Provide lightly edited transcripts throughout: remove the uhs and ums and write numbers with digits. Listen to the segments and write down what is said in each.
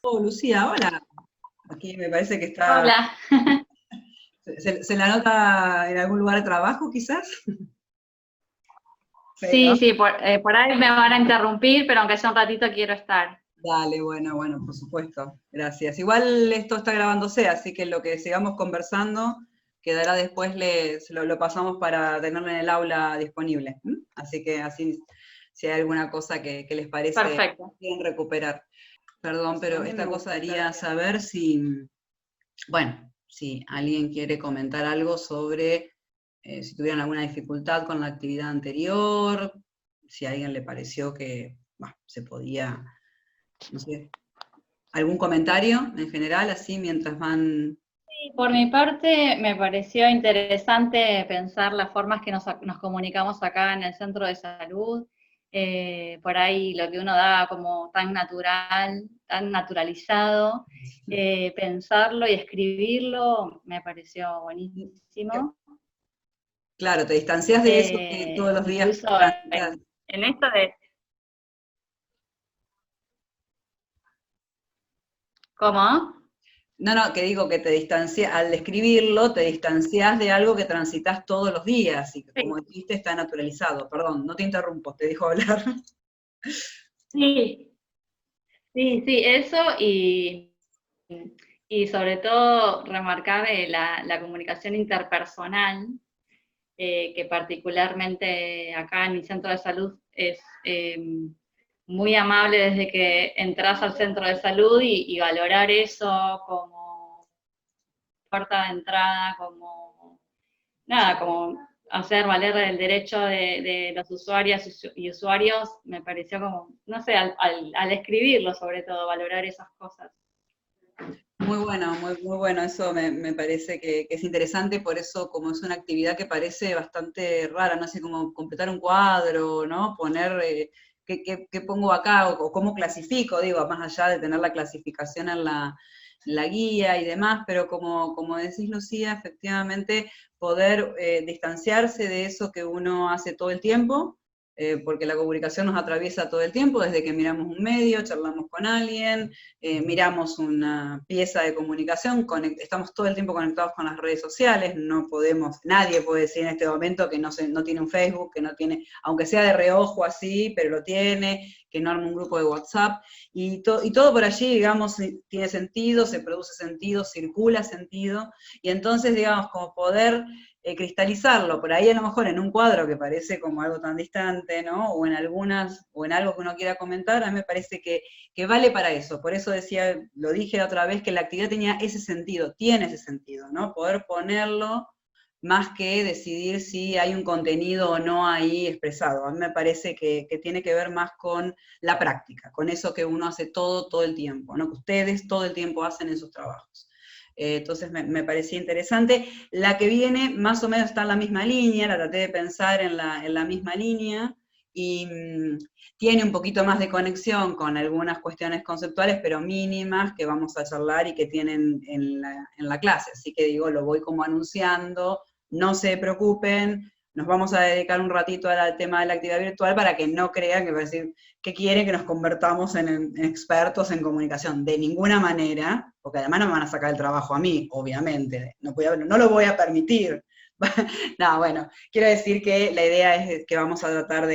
Oh, Lucía, hola. Aquí me parece que está. Hola. ¿Se la nota en algún lugar de trabajo, quizás? Sí, ¿no? Sí, sí, por ahí me van a interrumpir, pero aunque sea un ratito quiero estar. Dale, bueno, por supuesto. Gracias. Igual esto está grabándose, así que lo que sigamos conversando quedará después, lo pasamos para tenerlo en el aula disponible. ¿M? Así que así, si hay alguna cosa que les parece, Perfecto. quieren recuperar. Perdón, pero esta cosa haría saber si, bueno, si alguien quiere comentar algo sobre si tuvieron alguna dificultad con la actividad anterior, si a alguien le pareció que bah, se podía, no sé, algún comentario en general, así mientras van. Sí, por mi parte, me pareció interesante pensar las formas que nos comunicamos acá en el centro de salud. Por ahí lo que uno da como tan natural, tan naturalizado, pensarlo y escribirlo me pareció buenísimo. Claro, te distancias de eso que todos los días Incluso transitas. en esto de... ¿Cómo? No, no, que digo que te distancias, al escribirlo, te distancias de algo que transitas todos los días y que, como Sí, dijiste, está naturalizado. Perdón, no te interrumpo, te dejo hablar. sí, sí, eso y sobre todo remarcar la comunicación interpersonal, que particularmente acá en mi centro de salud es muy amable desde que entras al centro de salud y valorar eso como puerta de entrada, como nada, como hacer valer el derecho de los usuarias y usuarios, me pareció como, no sé, al escribirlo sobre todo, valorar esas cosas. Muy bueno, eso me parece que es interesante, por eso como es una actividad que parece bastante rara, no sé, como completar un cuadro, ¿no? Poner, qué pongo acá o cómo clasifico, digo, más allá de tener la clasificación en la guía y demás, pero como decís, Lucía, efectivamente poder distanciarse de eso que uno hace todo el tiempo, porque la comunicación nos atraviesa todo el tiempo, desde que miramos un medio, charlamos con alguien, miramos una pieza de comunicación, estamos todo el tiempo conectados con las redes sociales, no podemos, nadie puede decir en este momento que no tiene un Facebook, que no tiene, aunque sea de reojo así, pero lo tiene, que no arma un grupo de WhatsApp, y todo por allí, digamos, tiene sentido, se produce sentido, circula sentido, y entonces, digamos, como poder cristalizarlo, por ahí a lo mejor en un cuadro que parece como algo tan distante, ¿no? O en algo que uno quiera comentar, a mí me parece que vale para eso. Por eso decía, lo dije la otra vez, que la actividad tenía ese sentido, tiene ese sentido, ¿no? Poder ponerlo más que decidir si hay un contenido o no ahí expresado. A mí me parece que tiene que ver más con la práctica, con eso que uno hace todo el tiempo, ¿no? Que ustedes todo el tiempo hacen en sus trabajos. Entonces me parecía interesante. La que viene más o menos está en la misma línea, la traté de pensar en la misma línea, y tiene un poquito más de conexión con algunas cuestiones conceptuales, pero mínimas, que vamos a charlar y que tienen en la clase. Así que digo, lo voy como anunciando, no se preocupen, nos vamos a dedicar un ratito al tema de la actividad virtual para que no crean que va a decir que quieren que nos convertamos en expertos en comunicación. De ninguna manera, porque además no me van a sacar el trabajo a mí, obviamente, no lo voy a permitir. No, bueno, quiero decir que la idea es que vamos a tratar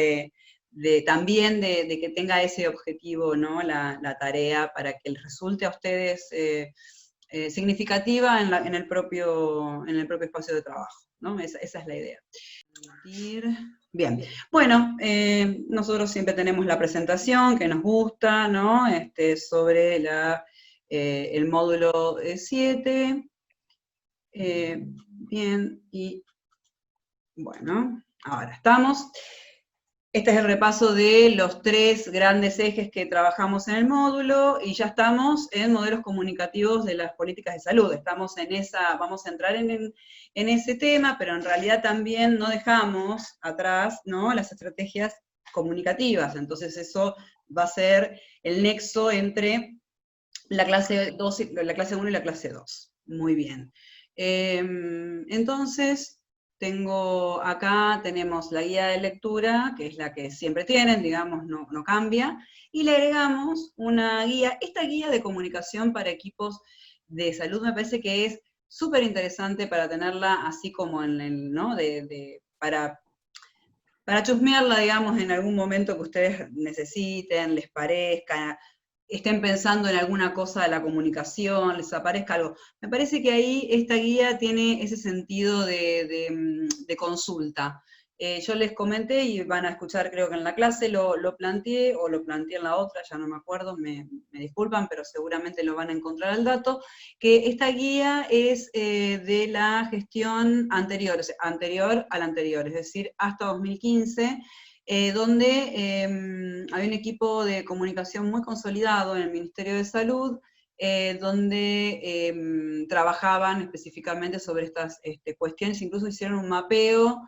también de que tenga ese objetivo, ¿no? La tarea para que les resulte a ustedes significativa en el propio espacio de trabajo, ¿no? Esa es la idea. Bien, bueno, nosotros siempre tenemos la presentación que nos gusta, ¿no? Sobre el módulo 7. Bien, y bueno, ahora estamos. Este es el repaso de los 3 grandes ejes que trabajamos en el módulo y ya estamos en modelos comunicativos de las políticas de salud. Estamos en esa, vamos a entrar en ese tema, pero en realidad también no dejamos atrás, ¿no?, las estrategias comunicativas. Entonces eso va a ser el nexo entre la clase 2, la clase 1 y la clase 2. Muy bien. Entonces, acá tenemos la guía de lectura, que es la que siempre tienen, digamos, no cambia, y le agregamos una guía, esta guía de comunicación para equipos de salud me parece que es súper interesante para tenerla así como en el, ¿no? Para chusmearla, digamos, en algún momento que ustedes necesiten, les parezca, estén pensando en alguna cosa de la comunicación, les aparezca algo. Me parece que ahí esta guía tiene ese sentido de consulta. Yo les comenté y van a escuchar, creo que en la clase lo planteé, o lo planteé en la otra, ya no me acuerdo, me disculpan, pero seguramente lo van a encontrar al dato, que esta guía es de la gestión anterior, o sea, anterior al anterior, es decir, hasta 2015, donde hay un equipo de comunicación muy consolidado en el Ministerio de Salud, donde trabajaban específicamente sobre estas cuestiones, incluso hicieron un mapeo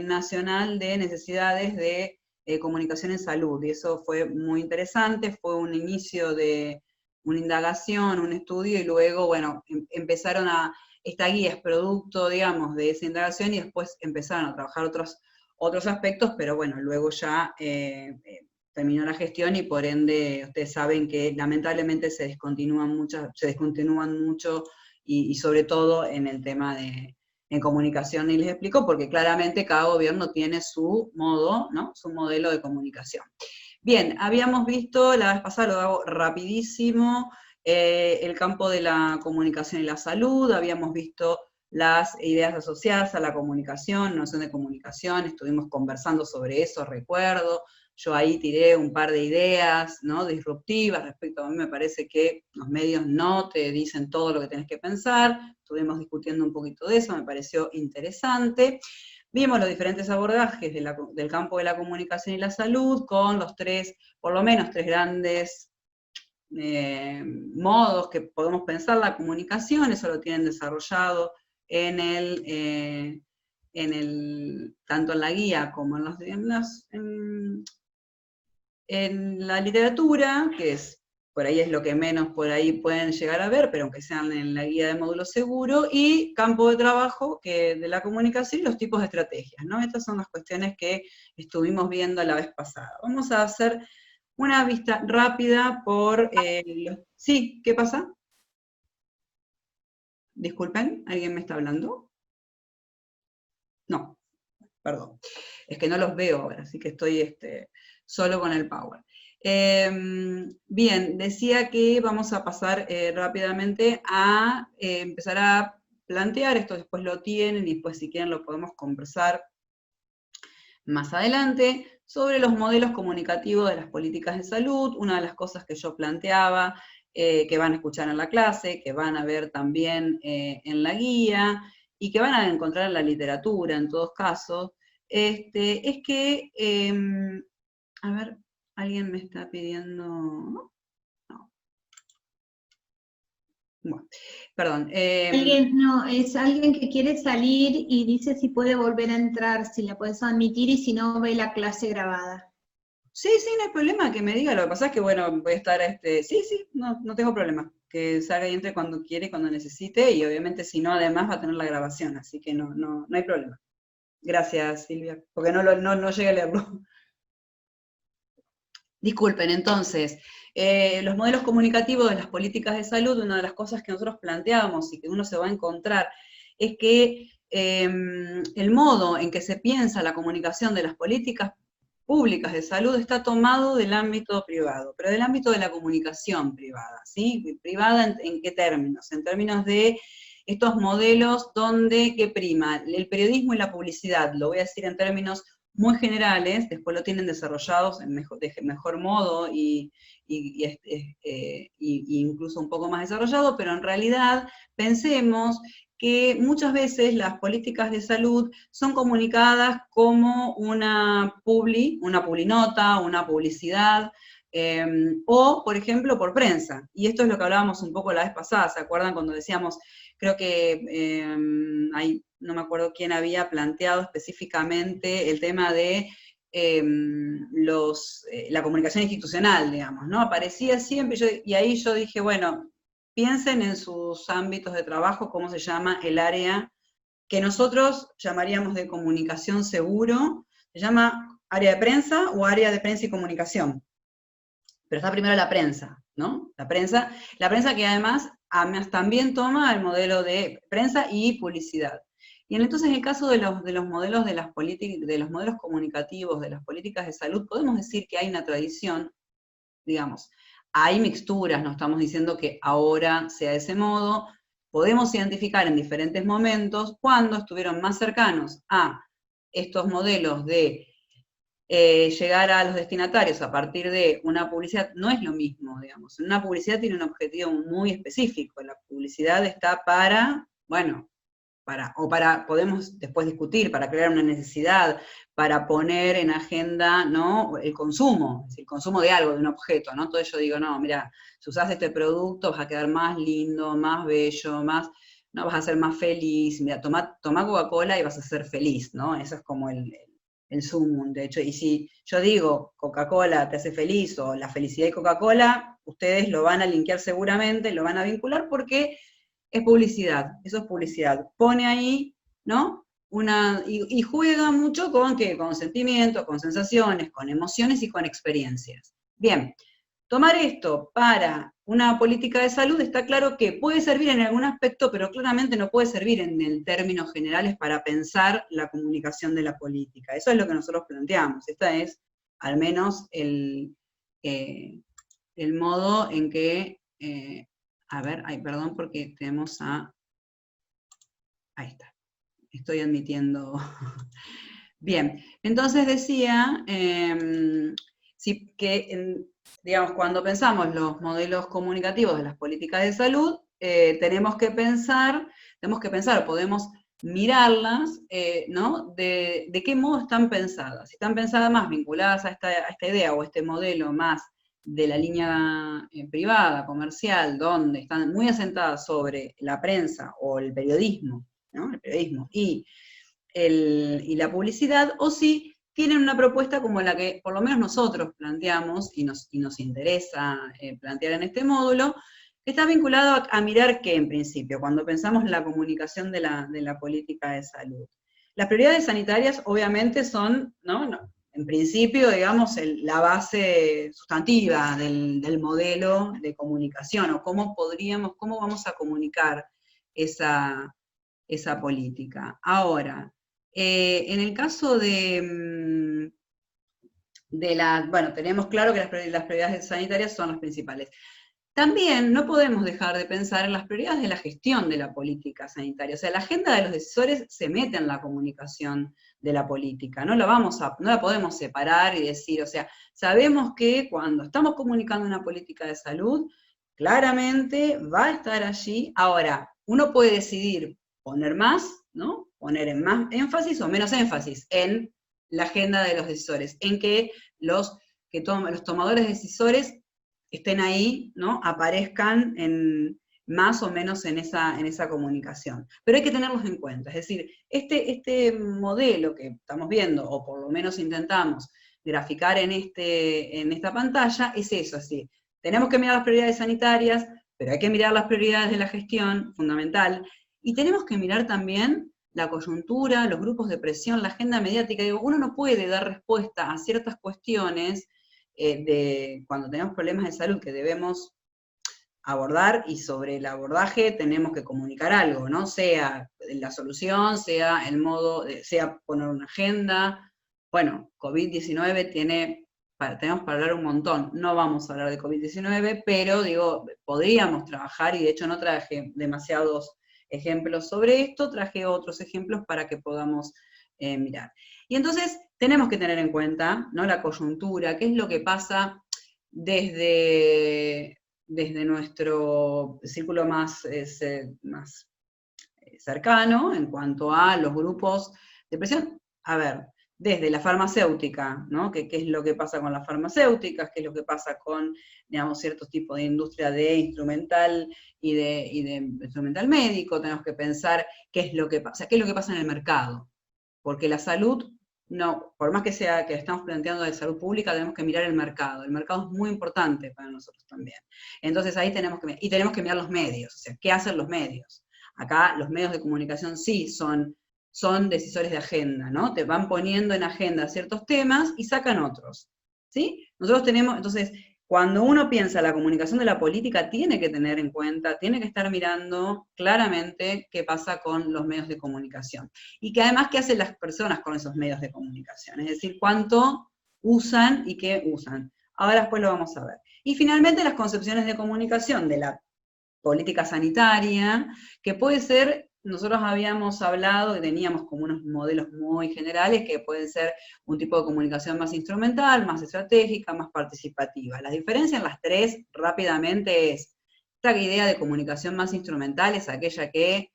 nacional de necesidades de comunicación en salud, y eso fue muy interesante, fue un inicio de una indagación, un estudio, y luego, bueno, empezaron esta guía es producto, digamos, de esa indagación, y después empezaron a trabajar otros aspectos, pero bueno, luego ya terminó la gestión, y por ende, ustedes saben que lamentablemente se descontinúan mucho, y sobre todo en el tema en comunicación, y les explico, porque claramente cada gobierno tiene su modo, ¿no? Su modelo de comunicación. Bien, habíamos visto, la vez pasada lo hago rapidísimo, el campo de la comunicación y la salud, habíamos visto las ideas asociadas a la comunicación, noción de comunicación, estuvimos conversando sobre eso, recuerdo, yo ahí tiré un par de ideas, ¿no? Disruptivas respecto a mí, me parece que los medios no te dicen todo lo que tenés que pensar, estuvimos discutiendo un poquito de eso, me pareció interesante. Vimos los diferentes abordajes del campo de la comunicación y la salud, con por lo menos tres grandes modos que podemos pensar la comunicación, eso lo tienen desarrollado tanto en la guía como en la literatura, que por ahí es lo que menos por ahí pueden llegar a ver, pero aunque sean en la guía de módulo seguro, y campo de trabajo de la comunicación y los tipos de estrategias, ¿no? Estas son las cuestiones que estuvimos viendo la vez pasada. Vamos a hacer una vista rápida por... Sí, ¿qué pasa? Disculpen, ¿alguien me está hablando? No, perdón. Es que no los veo ahora, así que estoy solo con el Power. Bien, decía que vamos a pasar rápidamente a empezar a plantear, esto después lo tienen, y después si quieren lo podemos conversar más adelante, sobre los modelos comunicativos de las políticas de salud. Una de las cosas que yo planteaba, que van a escuchar en la clase, que van a ver también en la guía, y que van a encontrar en la literatura en todos casos, es que, a ver, alguien me está pidiendo, ¿no? Bueno, perdón. No, es alguien que quiere salir y dice si puede volver a entrar, si la puedes admitir, y si no, ve la clase grabada. Sí, no hay problema que me diga, lo que pasa es que, bueno, voy a estar, sí, no tengo problema, que salga y entre cuando quiere, cuando necesite, y obviamente si no, además va a tener la grabación, así que no hay problema. Gracias, Silvia, porque no llegué a leerlo. Disculpen, entonces, los modelos comunicativos de las políticas de salud, una de las cosas que nosotros planteábamos y que uno se va a encontrar, es que el modo en que se piensa la comunicación de las políticas públicas de salud está tomado del ámbito privado, pero del ámbito de la comunicación privada, ¿sí? ¿Privada en qué términos? En términos de estos modelos que prima el periodismo y la publicidad, lo voy a decir en términos muy generales, después lo tienen desarrollados de mejor modo y incluso un poco más desarrollado, pero en realidad pensemos que muchas veces las políticas de salud son comunicadas como una publinota, una publicidad, o, por ejemplo, por prensa. Y esto es lo que hablábamos un poco la vez pasada, ¿se acuerdan cuando decíamos, creo que no me acuerdo quién había planteado específicamente el tema de la comunicación institucional, digamos, ¿no? Aparecía siempre, y ahí yo dije, bueno, piensen en sus ámbitos de trabajo, cómo se llama el área que nosotros llamaríamos de comunicación seguro, se llama área de prensa o área de prensa y comunicación. Pero está primero la prensa, ¿no? La prensa que además también toma el modelo de prensa y publicidad. Y entonces en el caso de los modelos de las políticas, de los modelos comunicativos, de las políticas de salud, podemos decir que hay una tradición, digamos, hay mixturas, no estamos diciendo que ahora sea de ese modo, podemos identificar en diferentes momentos cuando estuvieron más cercanos a estos modelos de llegar a los destinatarios a partir de una publicidad. No es lo mismo, digamos. Una publicidad tiene un objetivo muy específico. La publicidad está para, bueno, podemos después discutir, para crear una necesidad, para poner en agenda, ¿no?, el consumo, es decir, el consumo de algo, de un objeto, ¿no? Entonces yo digo, no, mira, si usás este producto vas a quedar más lindo, más bello, no, vas a ser más feliz, mira, toma Coca-Cola y vas a ser feliz, ¿no? Eso es como el sumum, de hecho, y si yo digo Coca-Cola te hace feliz, o la felicidad de Coca-Cola, ustedes lo van a linkear seguramente, lo van a vincular porque es publicidad, eso es publicidad. Pone ahí, ¿no? Y juega mucho con sentimientos, con sensaciones, con emociones y con experiencias. Bien, tomar esto para una política de salud está claro que puede servir en algún aspecto, pero claramente no puede servir en términos generales para pensar la comunicación de la política. Eso es lo que nosotros planteamos. Esta es, al menos, el modo en que... a ver, perdón, porque tenemos ahí está, estoy admitiendo. Bien, entonces decía, digamos, cuando pensamos los modelos comunicativos de las políticas de salud, tenemos que pensar, podemos mirarlas, ¿no?, de qué modo están pensadas. Si están pensadas más vinculadas a esta idea o este modelo más de la línea privada, comercial, donde están muy asentadas sobre la prensa o el periodismo, ¿no?, el periodismo y la publicidad, o si tienen una propuesta como la que por lo menos nosotros planteamos y nos interesa plantear en este módulo, que está vinculado a mirar qué, en principio, cuando pensamos la comunicación de la política de salud. Las prioridades sanitarias obviamente son, ¿no?, en principio, digamos, la base sustantiva del modelo de comunicación, o cómo vamos a comunicar esa política. Ahora, en el caso bueno, tenemos claro que las prioridades sanitarias son las principales. También no podemos dejar de pensar en las prioridades de la gestión de la política sanitaria. O sea, la agenda de los decisores se mete en la comunicación de la política. No la podemos separar y decir, o sea, sabemos que cuando estamos comunicando una política de salud, claramente va a estar allí. Ahora, uno puede decidir poner más, ¿no?, poner en más énfasis o menos énfasis en la agenda de los decisores, en que los tomadores decisores estén ahí, ¿no?, aparezcan más o menos en esa comunicación. Pero hay que tenerlos en cuenta, es decir, este modelo que estamos viendo, o por lo menos intentamos graficar en esta pantalla, es eso, así. Tenemos que mirar las prioridades sanitarias, pero hay que mirar las prioridades de la gestión, fundamental, y tenemos que mirar también la coyuntura, los grupos de presión, la agenda mediática. Digo, uno no puede dar respuesta a ciertas cuestiones cuando tenemos problemas de salud que debemos abordar, y sobre el abordaje tenemos que comunicar algo, ¿no? Sea la solución, sea el modo, sea poner una agenda. Bueno, COVID-19 tenemos para hablar un montón. No vamos a hablar de COVID-19, pero digo, podríamos trabajar, y de hecho no traje demasiados ejemplos sobre esto, traje otros ejemplos para que podamos mirar. Y entonces tenemos que tener en cuenta, ¿no?, la coyuntura, qué es lo que pasa desde nuestro círculo más cercano en cuanto a los grupos de presión. A ver, desde la farmacéutica, ¿no?, qué es lo que pasa con las farmacéuticas, qué es lo que pasa con, digamos, ciertos tipos de industria de instrumental y de instrumental médico. Tenemos que pensar qué es lo que pasa en el mercado, porque la salud, no, por más que sea que estamos planteando de salud pública, tenemos que mirar el mercado es muy importante para nosotros también. Entonces ahí tenemos que mirar los medios, o sea, ¿qué hacen los medios? Acá los medios de comunicación sí son son decisores de agenda, ¿no? Te van poniendo en agenda ciertos temas y sacan otros, ¿sí? Nosotros tenemos, entonces, cuando uno piensa la comunicación de la política, tiene que tener en cuenta, tiene que estar mirando claramente qué pasa con los medios de comunicación. Y que además, qué hacen las personas con esos medios de comunicación, es decir, cuánto usan y qué usan. Ahora después lo vamos a ver. Y finalmente las concepciones de comunicación de la política sanitaria, que puede ser, nosotros habíamos hablado y teníamos como unos modelos muy generales que pueden ser un tipo de comunicación más instrumental, más estratégica, más participativa. La diferencia en las tres rápidamente es, esta idea de comunicación más instrumental es aquella que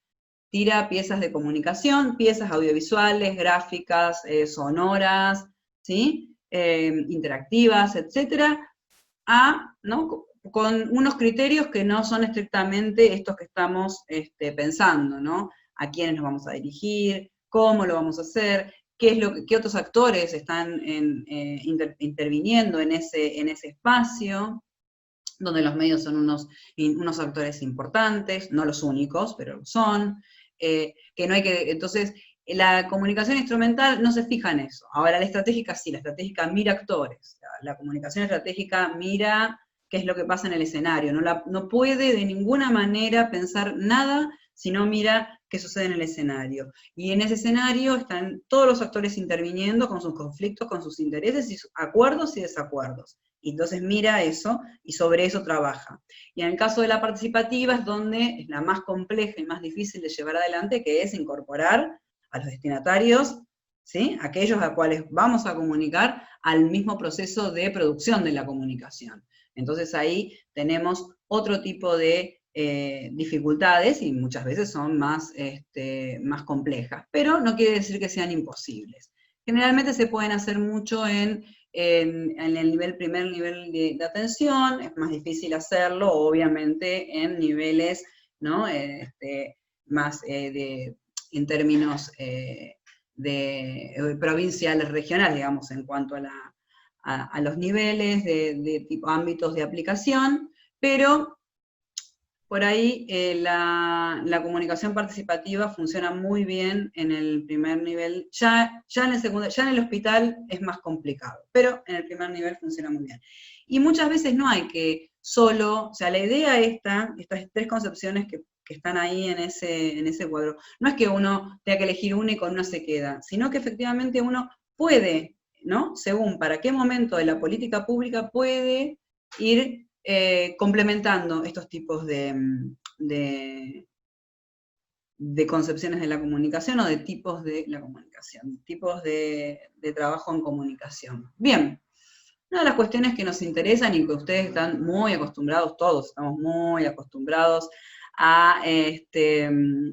tira piezas de comunicación, piezas audiovisuales, gráficas, sonoras, ¿sí? Interactivas, etcétera, ¿no? Con unos criterios que no son estrictamente estos que estamos pensando, ¿no? A quiénes nos vamos a dirigir, cómo lo vamos a hacer, qué otros actores están interviniendo en ese espacio, donde los medios son unos actores importantes, no los únicos, pero son, que no hay que, entonces, la comunicación instrumental no se fija en eso. Ahora la estratégica sí, la estratégica mira actores, la comunicación estratégica mira qué es lo que pasa en el escenario, no puede de ninguna manera pensar nada si no mira qué sucede en el escenario. Y en ese escenario están todos los actores interviniendo con sus conflictos, con sus intereses, y sus acuerdos y desacuerdos. Y entonces mira eso y sobre eso trabaja. Y en el caso de la participativa es donde es la más compleja y más difícil de llevar adelante, que es incorporar a los destinatarios, ¿sí? Aquellos a cuales vamos a comunicar, al mismo proceso de producción de la comunicación. Entonces ahí tenemos otro tipo de dificultades y muchas veces son más complejas, pero no quiere decir que sean imposibles. Generalmente se pueden hacer mucho en el primer nivel de atención, es más difícil hacerlo, obviamente, en niveles, ¿no? Más en términos de provinciales, regionales, digamos, en cuanto a los niveles de tipo ámbitos de aplicación, pero por ahí la comunicación participativa funciona muy bien en el primer nivel. Ya en el segundo, ya en el hospital es más complicado, pero en el primer nivel funciona muy bien. Y muchas veces no hay que solo, o sea, la idea estas tres concepciones que están ahí en ese cuadro, no es que uno tenga que elegir una y con una se queda, sino que efectivamente uno puede, ¿no? Según para qué momento de la política pública puede ir complementando estos tipos de concepciones de la comunicación o de tipos de la comunicación, tipos de trabajo en comunicación. Bien, una de las cuestiones que nos interesan y que ustedes están muy acostumbrados, todos estamos muy acostumbrados a que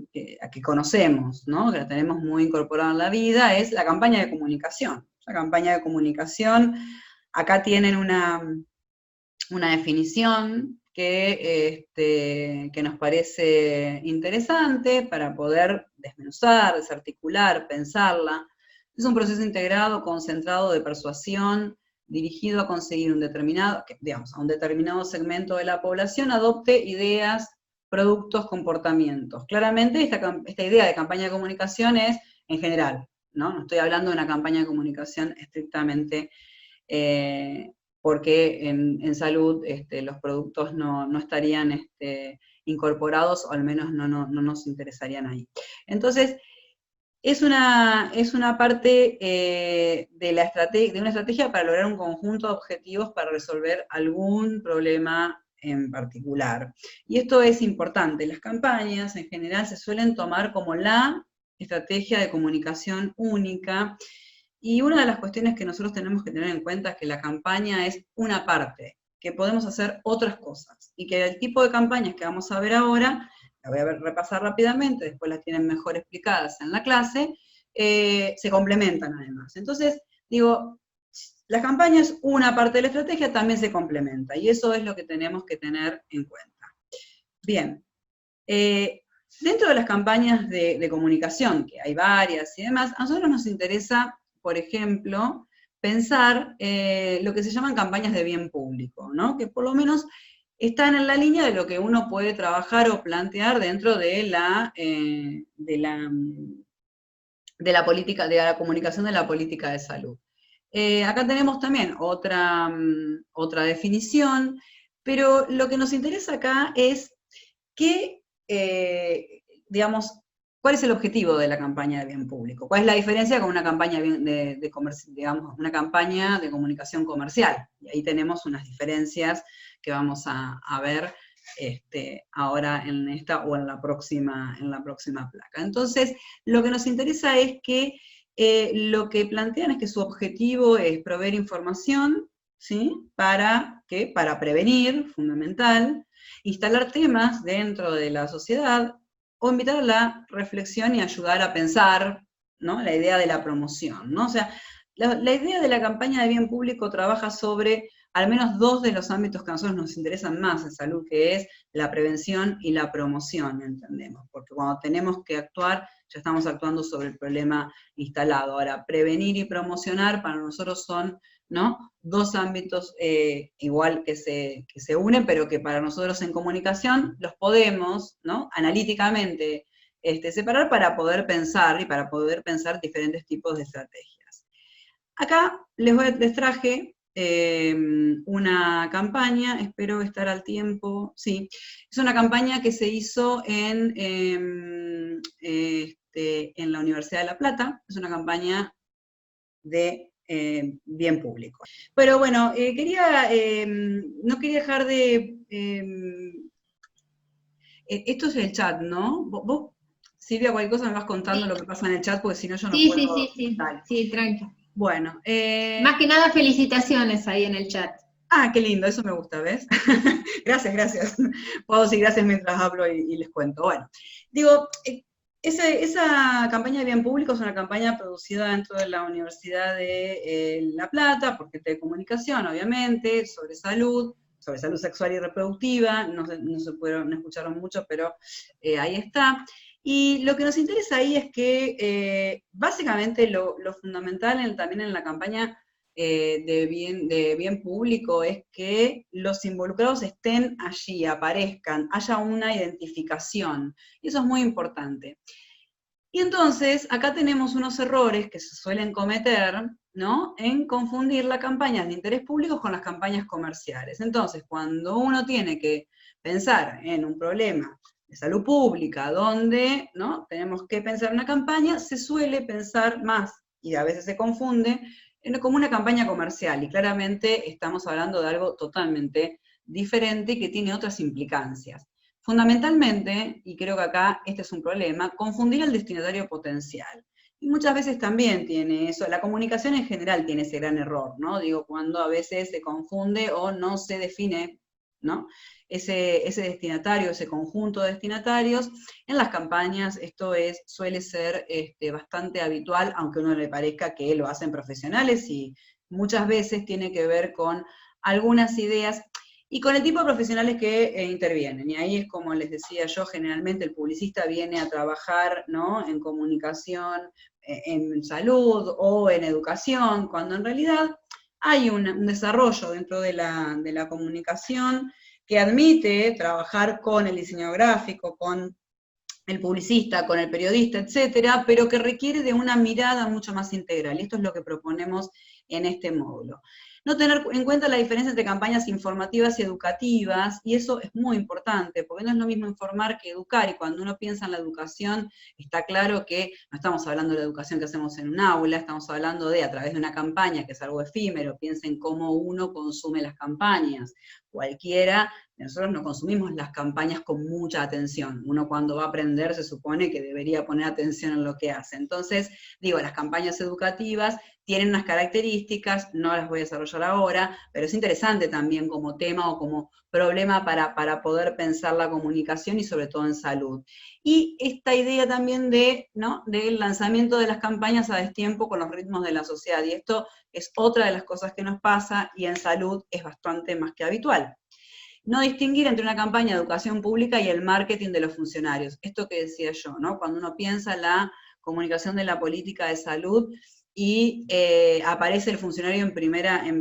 conocemos, ¿no? Que la tenemos muy incorporada en la vida, es la campaña de comunicación. La campaña de comunicación, acá tienen una definición que nos parece interesante para poder desmenuzar, desarticular, pensarla. Es un proceso integrado, concentrado de persuasión, dirigido a conseguir a un determinado segmento de la población adopte ideas, productos, comportamientos. Claramente esta idea de campaña de comunicación es en general, ¿no? No estoy hablando de una campaña de comunicación estrictamente porque en salud los productos no estarían incorporados, o al menos no nos interesarían ahí. Entonces, es una parte de una estrategia para lograr un conjunto de objetivos para resolver algún problema en particular. Y esto es importante. Las campañas en general se suelen tomar como la estrategia de comunicación única. Y una de las cuestiones que nosotros tenemos que tener en cuenta es que la campaña es una parte, que podemos hacer otras cosas, y que el tipo de campañas que vamos a ver ahora, la voy a repasar rápidamente, después las tienen mejor explicadas en la clase, se complementan además. Entonces, digo, la campaña es una parte de la estrategia, también se complementa, y eso es lo que tenemos que tener en cuenta. Bien, dentro de las campañas de comunicación, que hay varias y demás, a nosotros nos interesa, por ejemplo, pensar lo que se llaman campañas de bien público, ¿no? Que por lo menos están en la línea de lo que uno puede trabajar o plantear dentro de de la política, de la comunicación de la política de salud. Acá tenemos también otra definición, pero lo que nos interesa acá es que, digamos, ¿cuál es el objetivo de la campaña de bien público? ¿Cuál es la diferencia con una campaña digamos, una campaña de comunicación comercial? Y ahí tenemos unas diferencias que vamos a ver ahora en esta o en la próxima placa. Entonces, lo que nos interesa es que lo que plantean es que su objetivo es proveer información, ¿sí? ¿Para qué? Para prevenir, fundamental, instalar temas dentro de la sociedad, o invitar a la reflexión y ayudar a pensar, ¿no? La idea de la promoción, ¿no? O sea, la idea de la campaña de bien público trabaja sobre al menos dos de los ámbitos que a nosotros nos interesan más en salud, que es la prevención y la promoción, entendemos, porque cuando tenemos que actuar, ya estamos actuando sobre el problema instalado. Ahora, prevenir y promocionar para nosotros son, ¿no? Dos ámbitos igual que se unen, pero que para nosotros en comunicación los podemos, ¿no? Analíticamente separar para poder pensar y para poder pensar diferentes tipos de estrategias. Acá les traje una campaña, espero estar al tiempo, sí, es una campaña que se hizo en la Universidad de La Plata, es una campaña de bien público. Pero bueno, no quería dejar de... esto es el chat, ¿no? Vos, Silvia, cualquier cosa me vas contando lo que pasa en el chat, porque si no yo no puedo... Sí, tranqui. Bueno. Más que nada, felicitaciones ahí en el chat. Ah, qué lindo, eso me gusta, ¿ves? Gracias. Puedo decir gracias mientras hablo y les cuento. Bueno, digo, esa campaña de bien público es una campaña producida dentro de la Universidad de La Plata, por gente de comunicación, obviamente, sobre salud sexual y reproductiva, no escucharon mucho, pero ahí está. Y lo que nos interesa ahí es que básicamente lo fundamental también en la campaña de bien público es que los involucrados estén allí, aparezcan, haya una identificación. Y eso es muy importante. Y entonces, acá tenemos unos errores que se suelen cometer, ¿no? En confundir las campañas de interés público con las campañas comerciales. Entonces, cuando uno tiene que pensar en un problema de salud pública, donde, ¿no? Tenemos que pensar en una campaña, se suele pensar más, y a veces se confunde, como una campaña comercial, y claramente estamos hablando de algo totalmente diferente y que tiene otras implicancias. Fundamentalmente, y creo que acá este es un problema, confundir al destinatario potencial. Y muchas veces también tiene eso, la comunicación en general tiene ese gran error, ¿no? Digo, cuando a veces se confunde o no se define, ¿no? Ese destinatario, ese conjunto de destinatarios. En las campañas esto suele ser bastante habitual, aunque a uno le parezca que lo hacen profesionales, y muchas veces tiene que ver con algunas ideas y con el tipo de profesionales que intervienen. Y ahí es como les decía yo, generalmente el publicista viene a trabajar, ¿no? En comunicación, en salud o en educación, cuando en realidad hay un desarrollo dentro de la comunicación que admite trabajar con el diseñador gráfico, con el publicista, con el periodista, etcétera, pero que requiere de una mirada mucho más integral. Y esto es lo que proponemos en este módulo. No tener en cuenta la diferencia entre campañas informativas y educativas, y eso es muy importante, porque no es lo mismo informar que educar, y cuando uno piensa en la educación, está claro que no estamos hablando de la educación que hacemos en un aula, estamos hablando de, a través de una campaña, que es algo efímero, piensen cómo uno consume las campañas. Cualquiera, nosotros no consumimos las campañas con mucha atención. Uno cuando va a aprender se supone que debería poner atención en lo que hace. Entonces, digo, las campañas educativas tienen unas características, no las voy a desarrollar ahora, pero es interesante también como tema o como problema para poder pensar la comunicación y sobre todo en salud. Y esta idea también del lanzamiento de las campañas a destiempo con los ritmos de la sociedad, y esto es otra de las cosas que nos pasa, y en salud es bastante más que habitual. No distinguir entre una campaña de educación pública y el marketing de los funcionarios. Esto que decía yo, ¿no? Cuando uno piensa la comunicación de la política de salud y aparece el funcionario en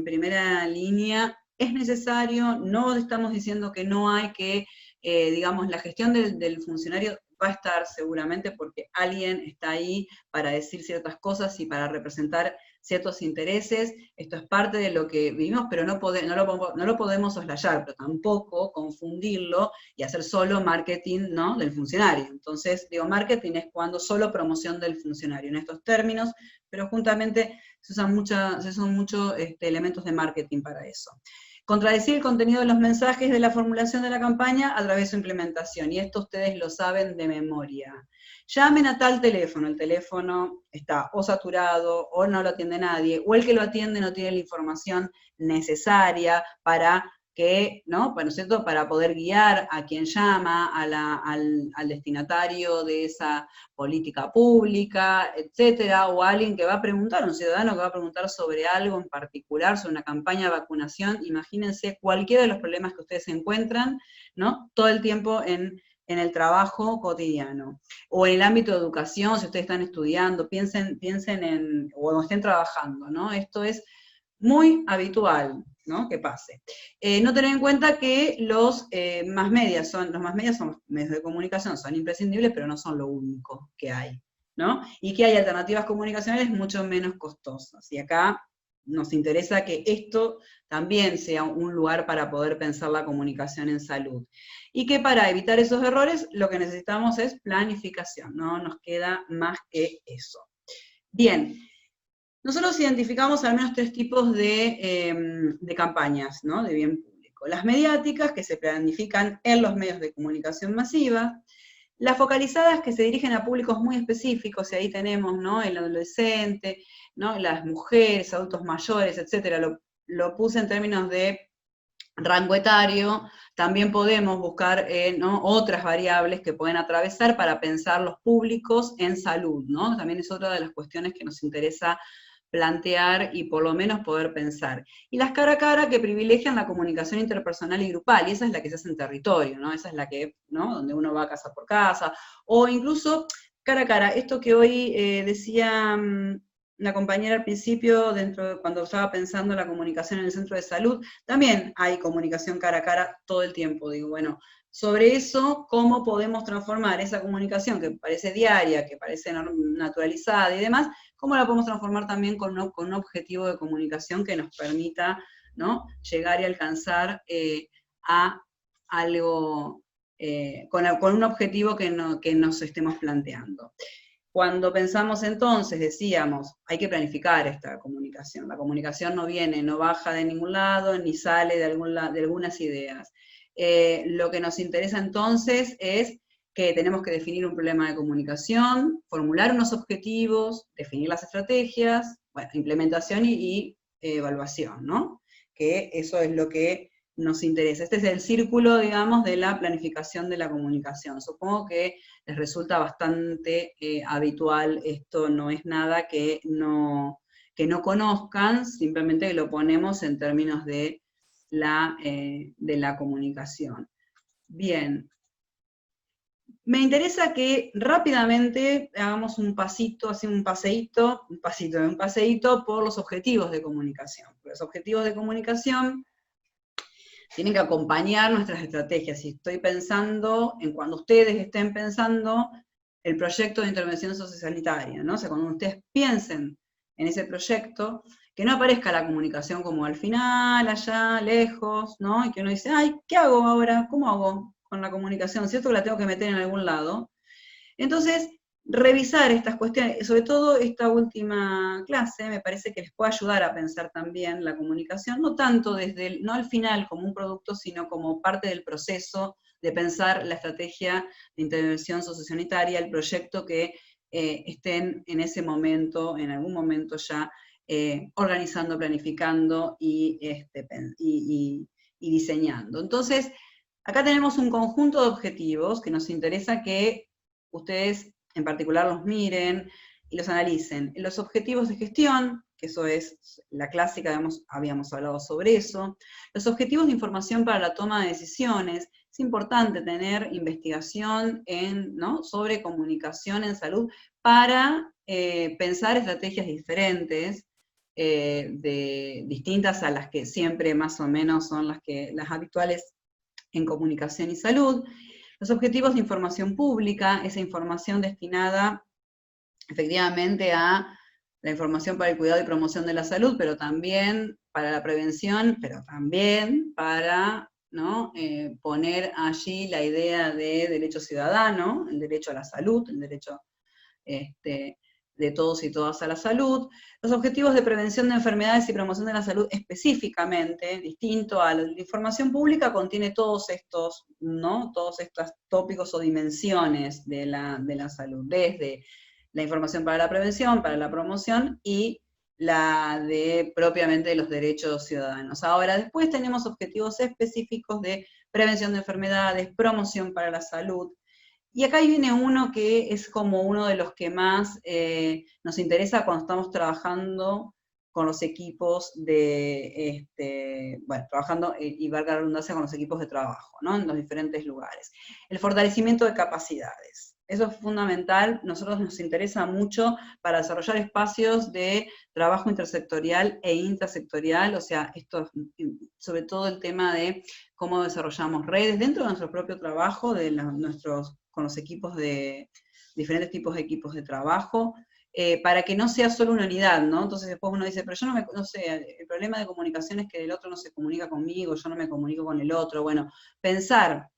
primera línea, es necesario, no estamos diciendo que no hay que, digamos, la gestión del funcionario va a estar seguramente porque alguien está ahí para decir ciertas cosas y para representar ciertos intereses. Esto es parte de lo que vivimos, pero no lo podemos soslayar, pero tampoco confundirlo y hacer solo marketing, ¿no?, del funcionario. Entonces, digo, marketing es cuando solo promoción del funcionario, en estos términos, pero juntamente se usan muchos elementos de marketing para eso. Contradecir el contenido de los mensajes de la formulación de la campaña a través de su implementación, y esto ustedes lo saben de memoria. Llamen a tal teléfono, el teléfono está o saturado, o no lo atiende nadie, o el que lo atiende no tiene la información necesaria para que, ¿no?, bueno, ¿cierto?, para poder guiar a quien llama, al destinatario de esa política pública, etcétera, o a alguien que va a preguntar, un ciudadano que va a preguntar sobre algo en particular, sobre una campaña de vacunación. Imagínense cualquiera de los problemas que ustedes encuentran, ¿no?, todo el tiempo en el trabajo cotidiano, o en el ámbito de educación, si ustedes están estudiando, piensen o estén trabajando, ¿no? Esto es muy habitual, ¿no?, que pase. No tener en cuenta que los mass media son medios de comunicación, son imprescindibles, pero no son lo único que hay, ¿no? Y que hay alternativas comunicacionales mucho menos costosas. Y acá nos interesa que esto también sea un lugar para poder pensar la comunicación en salud. Y que para evitar esos errores, lo que necesitamos es planificación, no nos queda más que eso. Bien. Nosotros identificamos al menos 3 tipos de campañas, ¿no?, de bien público. Las mediáticas, que se planifican en los medios de comunicación masiva; las focalizadas, que se dirigen a públicos muy específicos, y ahí tenemos, ¿no?, el adolescente, ¿no?, las mujeres, adultos mayores, etcétera. Lo puse en términos de rango etario. También podemos buscar, ¿no?, otras variables que pueden atravesar para pensar los públicos en salud, ¿no? También es otra de las cuestiones que nos interesa plantear y por lo menos poder pensar. Y las cara a cara, que privilegian la comunicación interpersonal y grupal, y esa es la que se hace en territorio, ¿no? Esa es la que, ¿no?, donde uno va casa por casa, o incluso cara a cara. Esto que hoy decía una compañera al principio, cuando estaba pensando en la comunicación en el centro de salud, también hay comunicación cara a cara todo el tiempo. Digo, bueno, sobre eso, ¿cómo podemos transformar esa comunicación que parece diaria, que parece naturalizada y demás, cómo la podemos transformar también con un objetivo de comunicación que nos permita, ¿no?, llegar y alcanzar a algo, con un objetivo que nos estemos planteando? Cuando pensamos entonces, decíamos, hay que planificar esta comunicación. La comunicación no baja de ningún lado, ni sale de algunas ideas. Lo que nos interesa entonces es que tenemos que definir un problema de comunicación, formular unos objetivos, definir las estrategias, bueno, implementación y evaluación, ¿no? Que eso es lo que nos interesa. Este es el círculo, digamos, de la planificación de la comunicación. Supongo que les resulta bastante habitual, esto no es nada que no conozcan, simplemente que lo ponemos en términos de la comunicación. Bien. Me interesa que rápidamente hagamos un paseíto por los objetivos de comunicación. Los objetivos de comunicación tienen que acompañar nuestras estrategias. Y estoy pensando en cuando ustedes estén pensando el proyecto de intervención sociosanitaria, ¿no? O sea, cuando ustedes piensen en ese proyecto, que no aparezca la comunicación como al final, allá, lejos, ¿no? Y que uno dice, ay, ¿qué hago ahora? ¿Cómo hago con la comunicación? ¿Cierto que la tengo que meter en algún lado? Entonces, revisar estas cuestiones, sobre todo esta última clase, me parece que les puede ayudar a pensar también la comunicación, no tanto no al final como un producto, sino como parte del proceso de pensar la estrategia de intervención sociosanitaria, el proyecto que estén en ese momento, en algún momento ya, organizando, planificando y diseñando. Entonces, acá tenemos un conjunto de objetivos que nos interesa que ustedes en particular los miren y los analicen. Los objetivos de gestión, que eso es la clásica, habíamos hablado sobre eso. Los objetivos de información para la toma de decisiones. Es importante tener investigación sobre comunicación en salud para pensar estrategias diferentes, distintas a las que siempre más o menos son las habituales en comunicación y salud. Los objetivos de información pública, esa información destinada efectivamente a la información para el cuidado y promoción de la salud, pero también para la prevención, pero también para, ¿no?, poner allí la idea de derecho ciudadano, el derecho a la salud, el derecho de todos y todas a la salud. Los objetivos de prevención de enfermedades y promoción de la salud específicamente, distinto a la información pública, contiene todos estos, ¿no?, todos estos tópicos o dimensiones de la salud, desde la información para la prevención, para la promoción y la de propiamente los derechos ciudadanos. Ahora, después tenemos objetivos específicos de prevención de enfermedades, promoción para la salud, y acá viene uno que es como uno de los que más nos interesa cuando estamos trabajando con los equipos bueno, trabajando, y valga la redundancia, con los equipos de trabajo, ¿no?, en los diferentes lugares. El fortalecimiento de capacidades. Eso es fundamental, nosotros nos interesa mucho para desarrollar espacios de trabajo intersectorial e intrasectorial, o sea, esto, sobre todo el tema de cómo desarrollamos redes dentro de nuestro propio trabajo, con los equipos diferentes tipos de equipos de trabajo, para que no sea solo una unidad, ¿no? Entonces después uno dice, pero yo no sé, el problema de comunicación es que el otro no se comunica conmigo, yo no me comunico con el otro. Bueno, pensar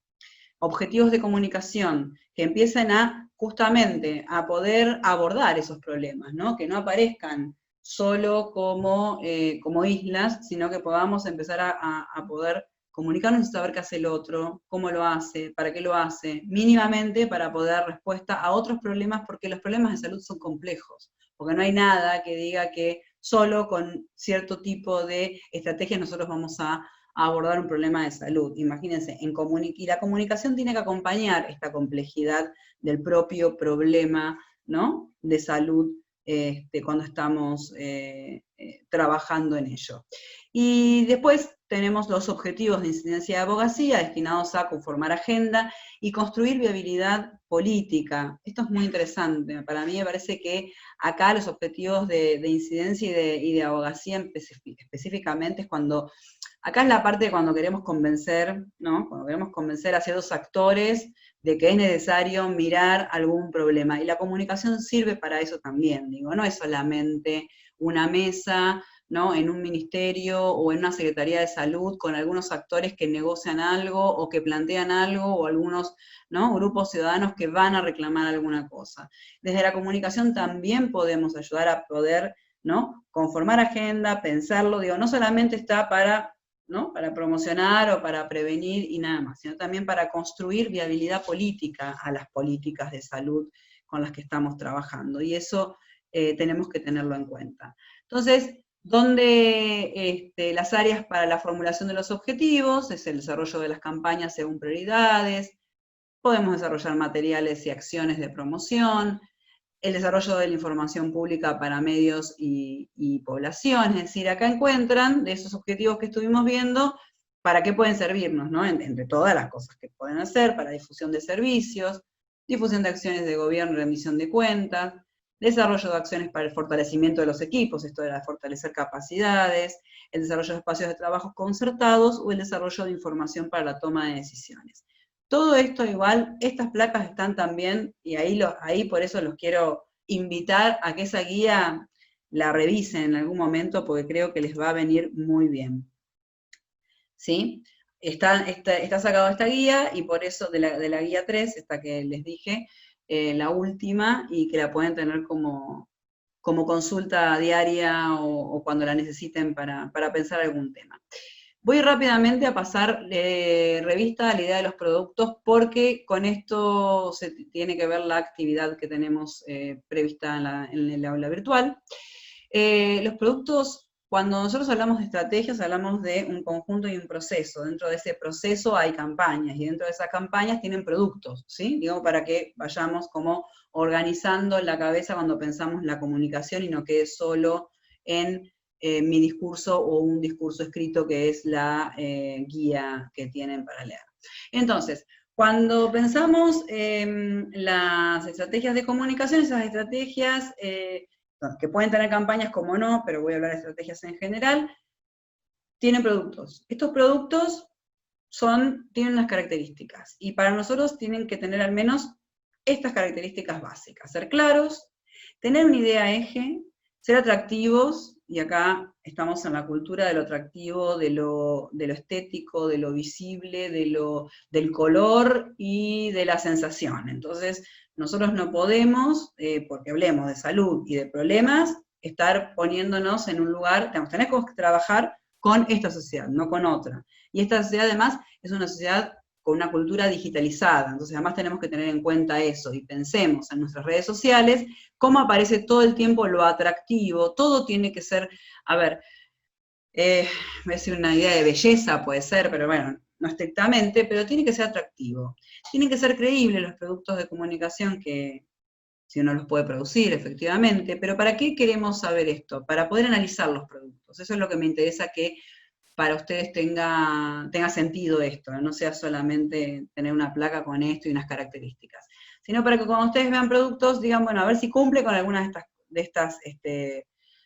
objetivos de comunicación que empiecen justamente a poder abordar esos problemas, ¿no? Que no aparezcan solo como islas, sino que podamos empezar a poder comunicarnos y saber qué hace el otro, cómo lo hace, para qué lo hace, mínimamente para poder dar respuesta a otros problemas, porque los problemas de salud son complejos, porque no hay nada que diga que solo con cierto tipo de estrategias nosotros vamos a abordar un problema de salud. Imagínense, y la comunicación tiene que acompañar esta complejidad del propio problema, ¿no?, de salud cuando estamos trabajando en ello. Y después tenemos los objetivos de incidencia de abogacía destinados a conformar agenda y construir viabilidad política. Esto es muy interesante. Para mí me parece que acá los objetivos de incidencia y de abogacía específicamente es cuando, acá es la parte de cuando queremos convencer, ¿no?, cuando queremos convencer a ciertos actores de que es necesario mirar algún problema. Y la comunicación sirve para eso también, digo, no es solamente una mesa, ¿no?, en un ministerio o en una secretaría de salud con algunos actores que negocian algo o que plantean algo, o algunos, ¿no?, grupos ciudadanos que van a reclamar alguna cosa. Desde la comunicación también podemos ayudar a poder, ¿no?, conformar agenda, pensarlo, digo, no solamente está ¿no?, para promocionar o para prevenir y nada más, sino también para construir viabilidad política a las políticas de salud con las que estamos trabajando, y eso tenemos que tenerlo en cuenta. Entonces, donde las áreas para la formulación de los objetivos es el desarrollo de las campañas según prioridades, podemos desarrollar materiales y acciones de promoción, el desarrollo de la información pública para medios y población, es decir, acá encuentran de esos objetivos que estuvimos viendo, para qué pueden servirnos, ¿no?, entre todas las cosas que pueden hacer, para difusión de servicios, difusión de acciones de gobierno y rendición de cuentas, desarrollo de acciones para el fortalecimiento de los equipos, esto era fortalecer capacidades, el desarrollo de espacios de trabajo concertados, o el desarrollo de información para la toma de decisiones. Todo esto igual, estas placas están también, y ahí por eso los quiero invitar a que esa guía la revisen en algún momento, porque creo que les va a venir muy bien. ¿Sí? Está sacado esta guía, y por eso de la guía 3, esta que les dije, la última, y que la pueden tener como consulta diaria o cuando la necesiten para pensar algún tema. Voy rápidamente a pasar revista a la idea de los productos, porque con esto se tiene que ver la actividad que tenemos prevista en el aula virtual. Los productos, cuando nosotros hablamos de estrategias, hablamos de un conjunto y un proceso. Dentro de ese proceso hay campañas, y dentro de esas campañas tienen productos, ¿sí? Digo, para que vayamos como organizando en la cabeza cuando pensamos la comunicación y no quede solo en mi discurso o un discurso escrito, que es la guía que tienen para leer. Entonces, cuando pensamos en las estrategias de comunicación, esas estrategias que pueden tener campañas como no, pero voy a hablar de estrategias en general, tienen productos. Estos productos tienen unas características, y para nosotros tienen que tener al menos estas características básicas: ser claros, tener una idea eje, ser atractivos, y acá estamos en la cultura de lo atractivo, de lo estético, de lo visible, del color y de la sensación. Entonces, nosotros no podemos, porque hablemos de salud y de problemas, estar poniéndonos en un lugar, tenemos que trabajar con esta sociedad, no con otra. Y esta sociedad además es una sociedad con una cultura digitalizada, entonces además tenemos que tener en cuenta eso, y pensemos en nuestras redes sociales, cómo aparece todo el tiempo lo atractivo, todo tiene que ser, a ver, voy a decir una idea de belleza, puede ser, pero bueno, no estrictamente, pero tiene que ser atractivo. Tienen que ser creíbles los productos de comunicación que, si uno los puede producir, efectivamente, pero ¿para qué queremos saber esto? Para poder analizar los productos. Eso es lo que me interesa, que para ustedes tenga sentido esto, no sea solamente tener una placa con esto y unas características, sino para que cuando ustedes vean productos digan, bueno, a ver si cumple con algunas de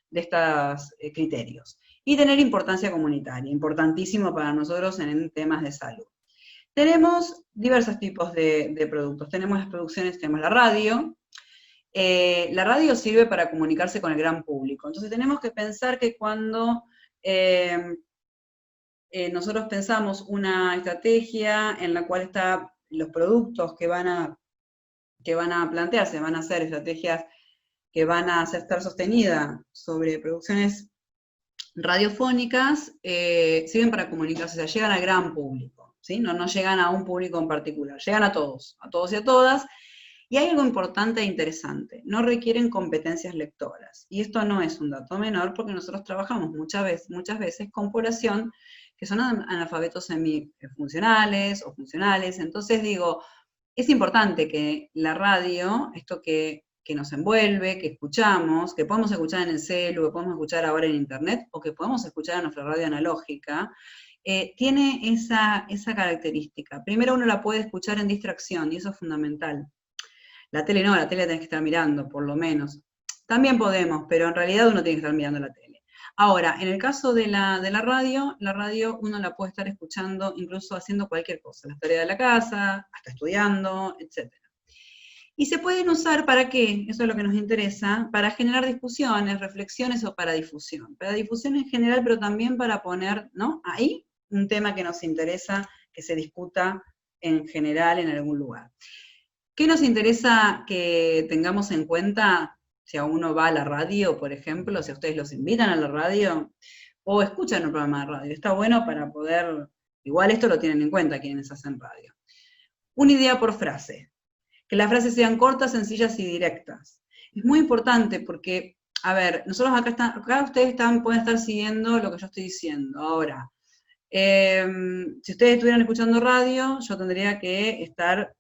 estos criterios. Y tener importancia comunitaria, importantísimo para nosotros en temas de salud. Tenemos diversos tipos de productos. Tenemos las producciones, tenemos la radio. La radio sirve para comunicarse con el gran público. Entonces tenemos que pensar que cuando nosotros pensamos una estrategia en la cual están los productos que van a plantearse, van a ser estrategias que van a estar sostenidas sobre producciones radiofónicas, sirven para comunicarse, o sea, llegan al gran público, ¿sí? No llegan a un público en particular, llegan a todos y a todas. Y hay algo importante e interesante: no requieren competencias lectoras. Y esto no es un dato menor, porque nosotros trabajamos muchas veces con población que son analfabetos semifuncionales o funcionales. Entonces digo, es importante que la radio, esto que nos envuelve, que escuchamos, que podemos escuchar en el celu, que podemos escuchar ahora en internet, o que podemos escuchar en nuestra radio analógica, tiene esa característica. Primero, uno la puede escuchar en distracción, y eso es fundamental. La tele no, la tele tenés que estar mirando, por lo menos. También podemos, pero en realidad uno tiene que estar mirando la tele. Ahora, en el caso de la radio uno la puede estar escuchando incluso haciendo cualquier cosa, las tareas de la casa, hasta estudiando, etc. Y se pueden usar, ¿para qué? Eso es lo que nos interesa, para generar discusiones, reflexiones, o para difusión. Para difusión en general, pero también para poner, ¿no?, ahí un tema que nos interesa que se discuta en general en algún lugar. ¿Qué nos interesa que tengamos en cuenta si a uno va a la radio, por ejemplo, si a ustedes los invitan a la radio, o escuchan un programa de radio? Está bueno para poder, igual esto lo tienen en cuenta quienes hacen radio. Una idea por frase. Que las frases sean cortas, sencillas y directas. Es muy importante porque, a ver, nosotros acá ustedes pueden estar siguiendo lo que yo estoy diciendo. Ahora, si ustedes estuvieran escuchando radio, yo tendría que estar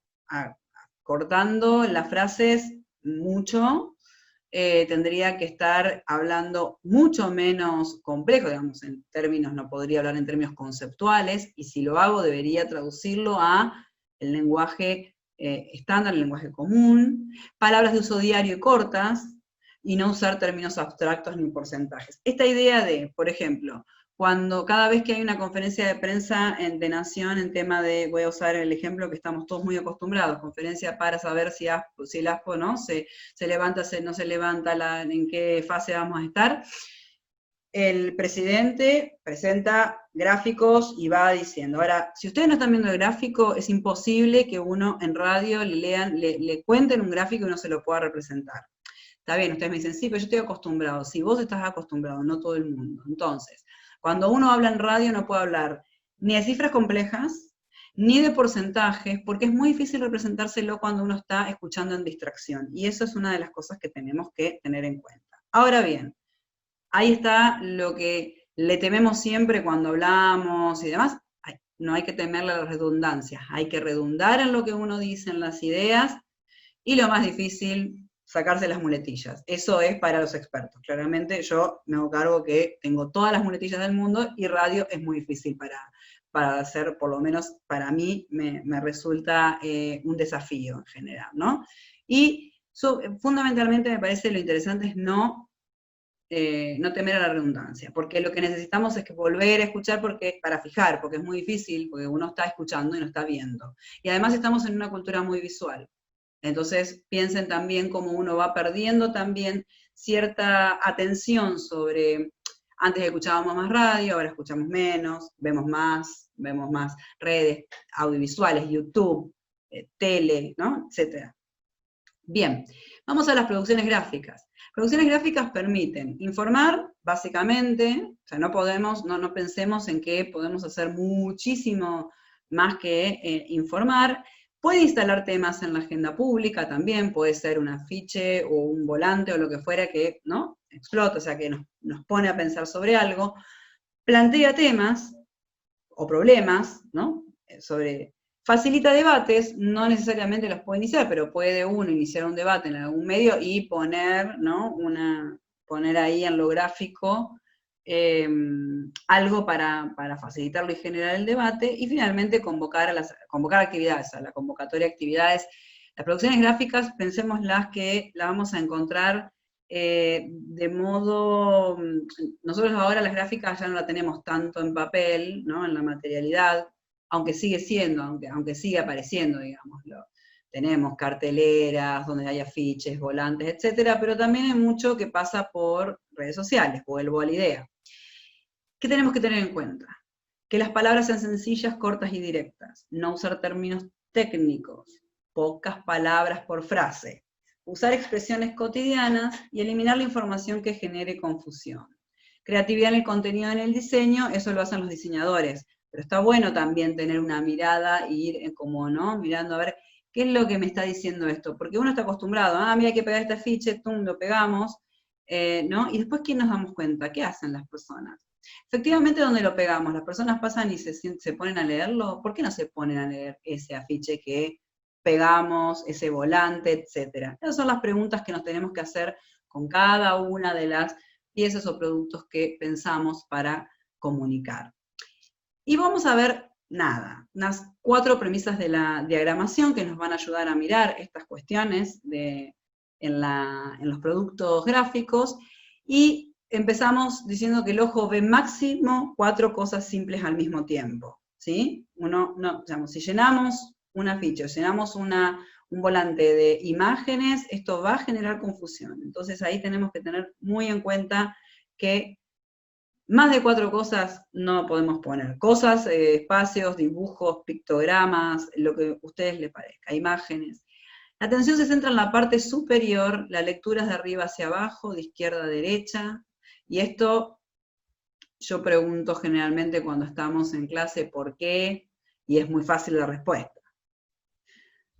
cortando las frases mucho, tendría que estar hablando mucho menos complejo, digamos, en términos, no podría hablar en términos conceptuales, y si lo hago debería traducirlo a el lenguaje estándar, el lenguaje común, palabras de uso diario y cortas, y no usar términos abstractos ni porcentajes. Esta idea de, por ejemplo, cada vez que hay una conferencia de prensa de Nación en tema de, voy a usar el ejemplo que estamos todos muy acostumbrados, conferencia para saber si el ASPO, ¿no?, se levanta, no se levanta, en qué fase vamos a estar. El presidente presenta gráficos y va diciendo. Ahora, si ustedes no están viendo el gráfico, es imposible que uno en radio le cuenten un gráfico y no se lo pueda representar. Está bien, ustedes me dicen, sí, pero yo estoy acostumbrado. Sí, vos estás acostumbrado, no todo el mundo. Entonces, cuando uno habla en radio no puede hablar ni de cifras complejas, ni de porcentajes, porque es muy difícil representárselo cuando uno está escuchando en distracción. Y eso es una de las cosas que tenemos que tener en cuenta. Ahora bien, ahí está lo que le tememos siempre cuando hablamos y demás. No hay que temerle a las redundancias, hay que redundar en lo que uno dice, en las ideas, y lo más difícil, sacarse las muletillas. Eso es para los expertos. Claramente yo me hago cargo que tengo todas las muletillas del mundo, y radio es muy difícil para hacer, por lo menos para mí me resulta un desafío en general, ¿no? Y fundamentalmente me parece lo interesante es no no temer a la redundancia, porque lo que necesitamos es que volver a escuchar para fijar, porque es muy difícil, porque uno está escuchando y no está viendo. Y además estamos en una cultura muy visual. Entonces piensen también cómo uno va perdiendo también cierta atención sobre, antes escuchábamos más radio, ahora escuchamos menos, vemos más redes audiovisuales, YouTube, tele, ¿no? Etcétera. Bien, vamos a las producciones gráficas. Producciones gráficas permiten informar, básicamente, o sea, no pensemos en que podemos hacer muchísimo más que informar. Puede instalar temas en la agenda pública también, puede ser un afiche o un volante o lo que fuera que, ¿no?, explota, o sea, que nos pone a pensar sobre algo. Plantea temas o problemas, ¿no?, facilita debates, no necesariamente los puede iniciar, pero puede uno iniciar un debate en algún medio y poner, ¿no?, poner ahí en lo gráfico algo para facilitarlo y generar el debate, y finalmente convocar actividades, a la convocatoria de actividades. Las producciones gráficas, pensémoslas que las vamos a encontrar de modo, nosotros ahora las gráficas ya no la tenemos tanto en papel, ¿no?, en la materialidad, aunque sigue siendo, aunque sigue apareciendo, digámoslo. Tenemos carteleras donde hay afiches, volantes, etcétera, pero también hay mucho que pasa por redes sociales, vuelvo a la idea. ¿Qué tenemos que tener en cuenta? Que las palabras sean sencillas, cortas y directas, no usar términos técnicos, pocas palabras por frase, usar expresiones cotidianas y eliminar la información que genere confusión. Creatividad en el contenido, en el diseño, eso lo hacen los diseñadores, pero está bueno también tener una mirada e ir como, ¿no?, mirando a ver qué es lo que me está diciendo esto, porque uno está acostumbrado, mira, hay que pegar este afiche, tum, lo pegamos, ¿no? Y después, ¿qué nos damos cuenta? ¿Qué hacen las personas? Efectivamente, donde lo pegamos, las personas pasan y se ponen a leerlo. ¿Por qué no se ponen a leer ese afiche que pegamos, ese volante, etcétera? Esas son las preguntas que nos tenemos que hacer con cada una de las piezas o productos que pensamos para comunicar. Y vamos a ver unas 4 premisas de la diagramación que nos van a ayudar a mirar estas cuestiones en los productos gráficos, y empezamos diciendo que el ojo ve máximo 4 cosas simples al mismo tiempo, ¿sí? Digamos, si llenamos un afiche, llenamos un volante de imágenes, esto va a generar confusión. Entonces ahí tenemos que tener muy en cuenta que más de 4 cosas no podemos poner. Cosas, espacios, dibujos, pictogramas, lo que a ustedes les parezca, imágenes. La atención se centra en la parte superior, la lectura es de arriba hacia abajo, de izquierda a derecha, y esto yo pregunto generalmente cuando estamos en clase por qué, y es muy fácil la respuesta.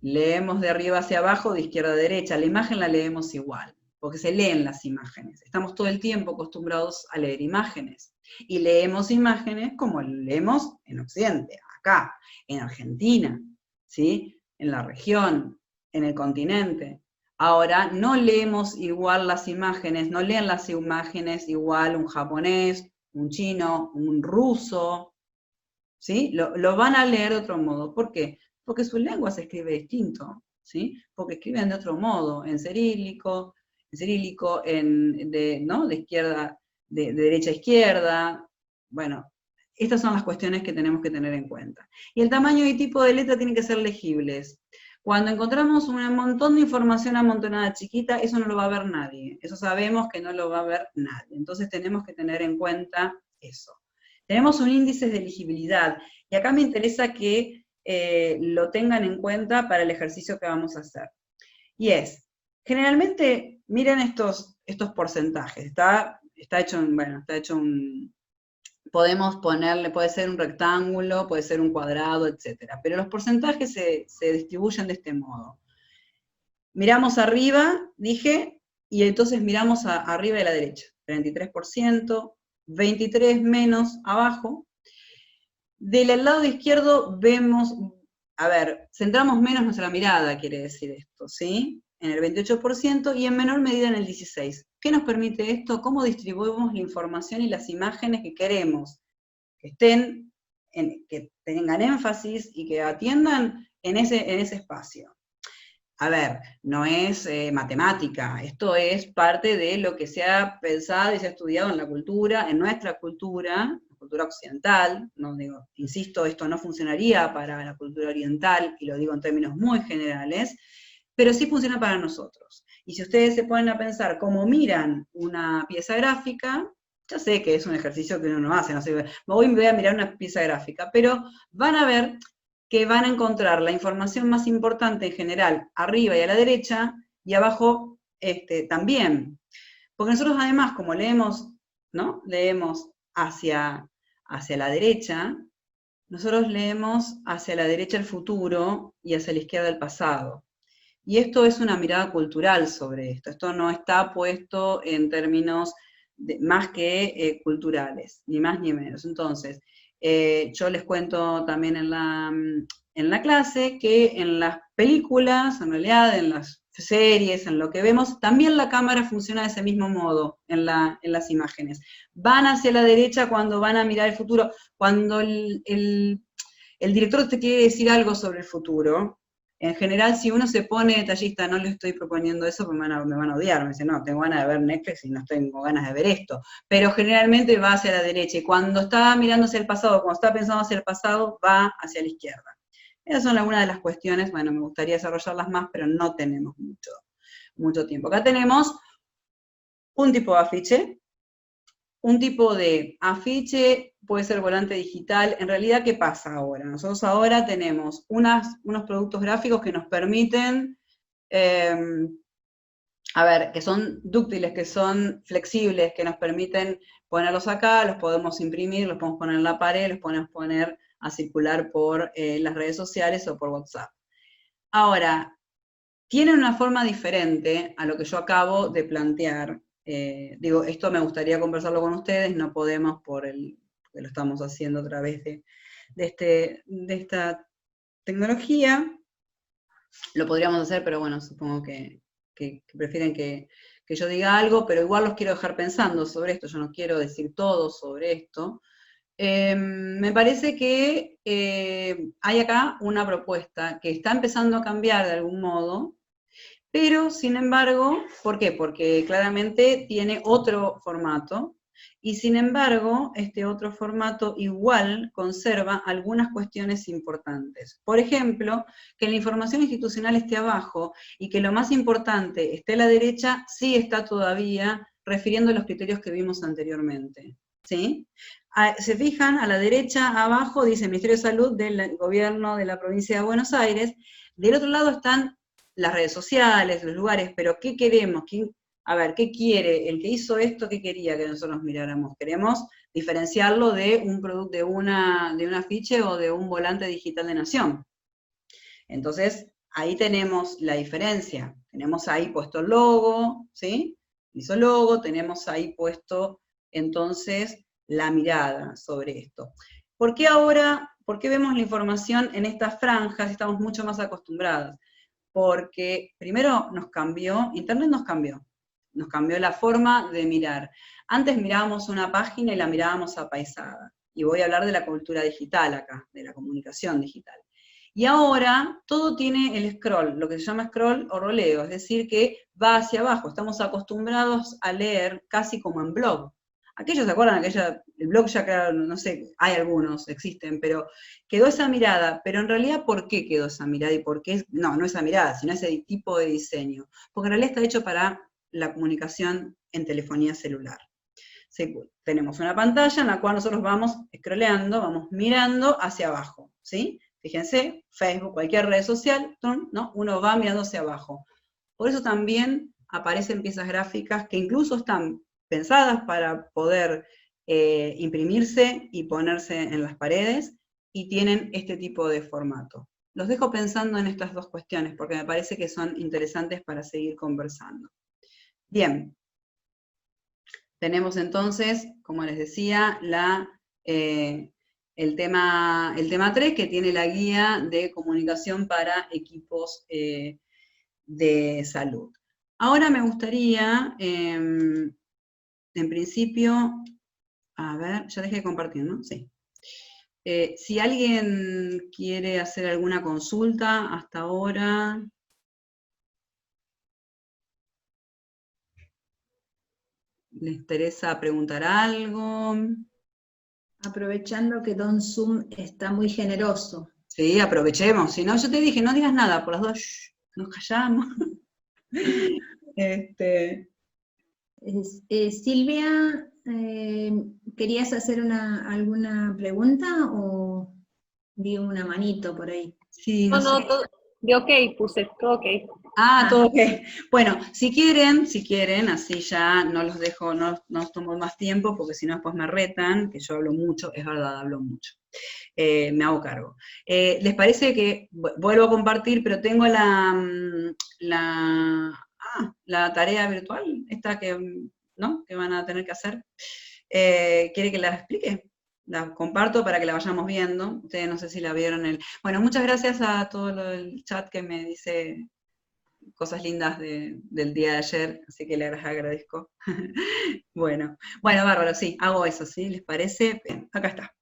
Leemos de arriba hacia abajo, de izquierda a derecha, la imagen la leemos igual, porque se leen las imágenes. Estamos todo el tiempo acostumbrados a leer imágenes, y leemos imágenes como leemos en Occidente, acá, en Argentina, ¿sí?, en la región, en el continente. Ahora, no leemos igual las imágenes, no leen las imágenes igual un japonés, un chino, un ruso, ¿sí? Lo van a leer de otro modo. ¿Por qué? Porque su lengua se escribe distinto, ¿sí? Porque escriben de otro modo, en cirílico, de izquierda, de derecha a izquierda. Bueno, estas son las cuestiones que tenemos que tener en cuenta. Y el tamaño y tipo de letra tienen que ser legibles. Cuando encontramos un montón de información amontonada chiquita, eso no lo va a ver nadie. Eso sabemos que no lo va a ver nadie. Entonces tenemos que tener en cuenta eso. Tenemos un índice de legibilidad, y acá me interesa que lo tengan en cuenta para el ejercicio que vamos a hacer. Y es, generalmente, miren estos porcentajes. Está hecho podemos ponerle, puede ser un rectángulo, puede ser un cuadrado, etc. Pero los porcentajes se distribuyen de este modo. Miramos arriba, dije, y entonces miramos arriba de la derecha. 33%, 23% menos abajo. Del lado izquierdo vemos, centramos menos nuestra mirada, quiere decir esto, ¿sí? En el 28% y en menor medida en el 16%. ¿Qué nos permite esto? ¿Cómo distribuimos la información y las imágenes que queremos? Que tengan énfasis y que atiendan en ese espacio. a ver, no es matemática, esto es parte de lo que se ha pensado y se ha estudiado en la cultura, en nuestra cultura, la cultura occidental, no digo, insisto, esto no funcionaría para la cultura oriental, y lo digo en términos muy generales, pero sí funciona para nosotros. Y si ustedes se ponen a pensar cómo miran una pieza gráfica, ya sé que es un ejercicio que uno no hace, no sé, voy a mirar una pieza gráfica, pero van a ver que van a encontrar la información más importante en general arriba y a la derecha, y abajo también. Porque nosotros además, como leemos, ¿no? Leemos hacia la derecha, nosotros leemos hacia la derecha el futuro y hacia la izquierda el pasado. Y esto es una mirada cultural sobre esto. Esto no está puesto en términos más que culturales, ni más ni menos. Entonces, yo les cuento también en la clase que en las películas, en realidad en las series, en lo que vemos, también la cámara funciona de ese mismo modo en las imágenes. Van hacia la derecha cuando van a mirar el futuro. Cuando el director te quiere decir algo sobre el futuro, en general, si uno se pone detallista, no le estoy proponiendo eso porque me van a odiar, me dicen, no, tengo ganas de ver Netflix y no tengo ganas de ver esto, pero generalmente va hacia la derecha, y cuando está mirando hacia el pasado, cuando está pensando hacia el pasado, va hacia la izquierda. Esas son algunas de las cuestiones, bueno, me gustaría desarrollarlas más, pero no tenemos mucho tiempo. Acá tenemos un tipo de afiche. Un tipo de afiche puede ser volante digital. En realidad, ¿qué pasa ahora? Nosotros ahora tenemos unos productos gráficos que nos permiten, a ver, que son dúctiles, que son flexibles, que nos permiten ponerlos acá, los podemos imprimir, los podemos poner en la pared, los podemos poner a circular por las redes sociales o por WhatsApp. Ahora, tienen una forma diferente a lo que yo acabo de plantear. Digo, esto me gustaría conversarlo con ustedes, no podemos porque lo estamos haciendo a través de esta tecnología. Lo podríamos hacer, pero bueno, supongo que prefieren que yo diga algo, pero igual los quiero dejar pensando sobre esto, yo no quiero decir todo sobre esto. Me parece que hay acá una propuesta que está empezando a cambiar de algún modo, pero, sin embargo, ¿por qué? Porque claramente tiene otro formato, y sin embargo, este otro formato igual conserva algunas cuestiones importantes. Por ejemplo, que la información institucional esté abajo, y que lo más importante esté a la derecha, sí está todavía refiriendo a los criterios que vimos anteriormente. ¿Sí? Se fijan, a la derecha, abajo, dice Ministerio de Salud del Gobierno de la Provincia de Buenos Aires. Del otro lado están las redes sociales, los lugares, pero ¿qué queremos? A ver, ¿qué quiere? El que hizo esto, ¿qué quería que nosotros miráramos? Queremos diferenciarlo de un producto, de un afiche o de un volante digital de Nación. Entonces, ahí tenemos la diferencia. Tenemos ahí puesto el logo, ¿sí? Hizo el logo, tenemos ahí puesto entonces la mirada sobre esto. ¿Por qué vemos la información en estas franjas y estamos mucho más acostumbradas? Porque primero Internet nos cambió la forma de mirar. Antes mirábamos una página y la mirábamos apaisada, y voy a hablar de la cultura digital acá, de la comunicación digital. Y ahora todo tiene el scroll, lo que se llama scroll o roleo, es decir, que va hacia abajo, estamos acostumbrados a leer casi como en blog. Aquellos, ¿se acuerdan? El blog ya quedó, no sé, hay algunos, existen, pero quedó esa mirada. Pero en realidad, ¿por qué quedó esa mirada? ¿Y por qué? No esa mirada, sino ese tipo de diseño. Porque en realidad está hecho para la comunicación en telefonía celular. Tenemos una pantalla en la cual nosotros vamos scrolleando, vamos mirando hacia abajo, ¿sí? Fíjense, Facebook, cualquier red social, ¿no? Uno va mirando hacia abajo. Por eso también aparecen piezas gráficas que incluso están pensadas para poder imprimirse y ponerse en las paredes, y tienen este tipo de formato. Los dejo pensando en estas dos cuestiones porque me parece que son interesantes para seguir conversando. Bien, tenemos entonces, como les decía, el tema 3, que tiene la guía de comunicación para equipos de salud. Ahora me gustaría, en principio, a ver, ya dejé de compartir, ¿no? Sí. Si alguien quiere hacer alguna consulta hasta ahora, ¿Les interesa preguntar algo? Aprovechando que Don Zoom está muy generoso. Sí, aprovechemos. Si no, yo te dije, no digas nada, por las dos, shh, nos callamos. Silvia, ¿querías hacer alguna pregunta o di una manito por ahí? Sí, No, no sé. no, todo, de ok, puse, todo ok. Todo ok. Bueno, si quieren, así ya no los dejo, no os tomo más tiempo, porque si no después me retan, que yo hablo mucho, es verdad, hablo mucho. Me hago cargo. ¿Les parece que vuelvo a compartir, pero tengo la tarea virtual, esta ¿no? que van a tener que hacer? ¿Quiere que la explique? La comparto para que la vayamos viendo. Ustedes no sé si la vieron. Bueno, muchas gracias a todo el chat que me dice cosas lindas del día de ayer, así que les agradezco. Bueno, bárbaro, sí, hago eso, ¿sí? ¿Les parece? Bien, acá está.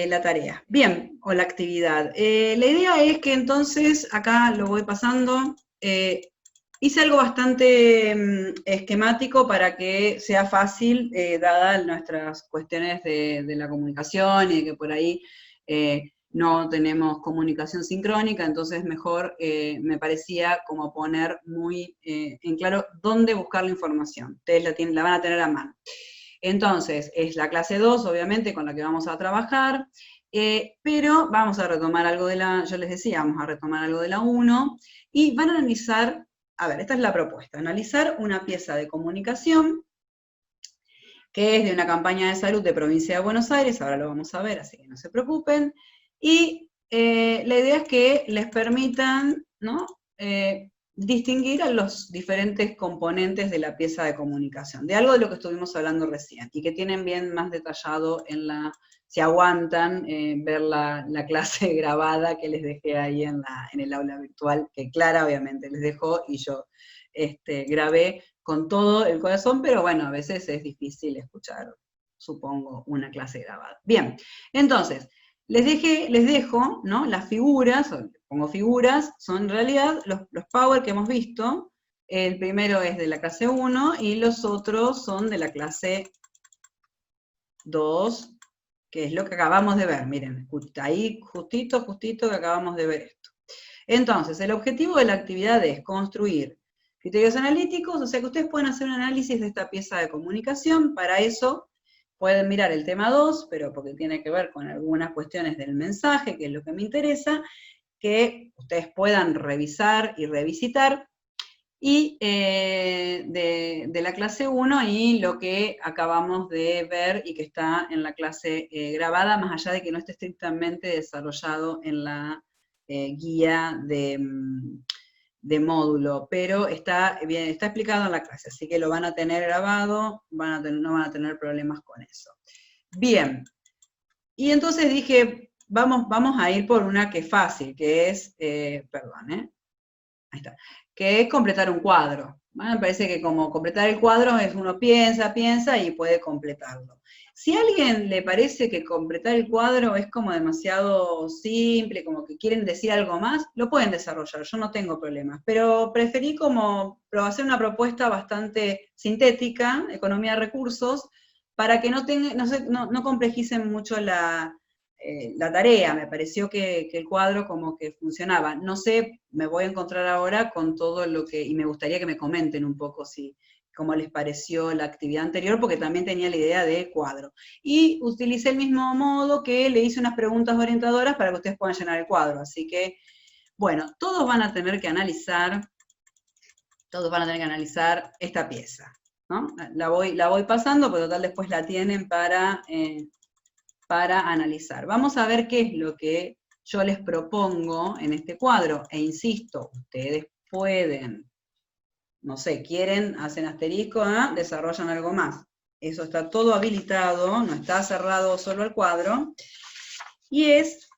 La tarea. Bien, o la actividad. La idea es que entonces, acá lo voy pasando, hice algo bastante esquemático para que sea fácil, dadas nuestras cuestiones de la comunicación y de que por ahí no tenemos comunicación sincrónica, entonces mejor me parecía como poner muy en claro dónde buscar la información. Ustedes la van a tener a mano. Entonces, es la clase 2, obviamente, con la que vamos a trabajar, pero vamos a retomar algo yo les decía, vamos a retomar algo de la 1, y van a analizar, a ver, esta es la propuesta, analizar una pieza de comunicación que es de una campaña de salud de Provincia de Buenos Aires, ahora lo vamos a ver, así que no se preocupen, y la idea es que les permitan, ¿no? Distinguir a los diferentes componentes de la pieza de comunicación, de algo de lo que estuvimos hablando recién, y que tienen bien más detallado si aguantan, ver la clase grabada que les dejé ahí en el aula virtual, que Clara obviamente les dejó, y yo grabé con todo el corazón, pero bueno, a veces es difícil escuchar, supongo, una clase grabada. Bien, entonces, les dejo, ¿no? Las figuras, pongo figuras, son en realidad los power que hemos visto. El primero es de la clase 1 y los otros son de la clase 2, que es lo que acabamos de ver. Miren, ahí justito que acabamos de ver esto. Entonces, el objetivo de la actividad es construir criterios analíticos, o sea que ustedes pueden hacer un análisis de esta pieza de comunicación. Para eso pueden mirar el tema 2, pero porque tiene que ver con algunas cuestiones del mensaje, que es lo que me interesa, que ustedes puedan revisar y revisitar, y de la clase 1 y lo que acabamos de ver y que está en la clase grabada, más allá de que no esté estrictamente desarrollado en la guía de módulo, pero está explicado en la clase, así que lo van a tener grabado, no van a tener problemas con eso. Bien, y entonces dije, vamos a ir por una que es fácil, que es, ahí está, que es completar un cuadro. Me parece que como completar el cuadro es uno piensa y puede completarlo. Si a alguien le parece que completar el cuadro es como demasiado simple, como que quieren decir algo más, lo pueden desarrollar, yo no tengo problemas, pero preferí como hacer una propuesta bastante sintética, economía de recursos, para que no complejicen mucho la tarea. Me pareció que el cuadro como que funcionaba. No sé, me voy a encontrar ahora con todo lo que, y me gustaría que me comenten un poco cómo les pareció la actividad anterior, porque también tenía la idea de cuadro. Y utilicé el mismo modo que le hice unas preguntas orientadoras para que ustedes puedan llenar el cuadro. Así que, bueno, todos van a tener que analizar esta pieza, ¿no? La voy pasando, pero total después la tienen para analizar. Vamos a ver qué es lo que yo les propongo en este cuadro, e insisto, ustedes pueden, no sé, quieren, hacen asterisco, desarrollan algo más. Eso está todo habilitado, no está cerrado solo el cuadro, y es,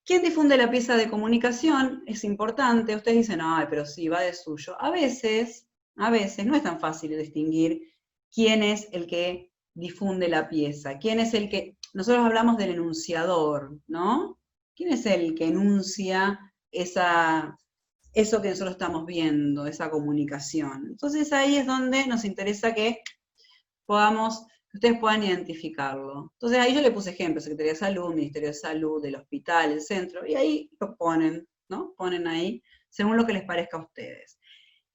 ¿quién difunde la pieza de comunicación? Es importante, ustedes dicen, ay, pero sí, va de suyo. A veces no es tan fácil distinguir quién es el que difunde la pieza, quién es el que, nosotros hablamos del enunciador, ¿no? ¿Quién es el que enuncia eso que nosotros estamos viendo, esa comunicación? Entonces ahí es donde nos interesa que que ustedes puedan identificarlo. Entonces ahí yo le puse ejemplos, Secretaría de Salud, Ministerio de Salud, del hospital, el centro, y ahí lo ponen, ¿no? Ponen ahí, según lo que les parezca a ustedes.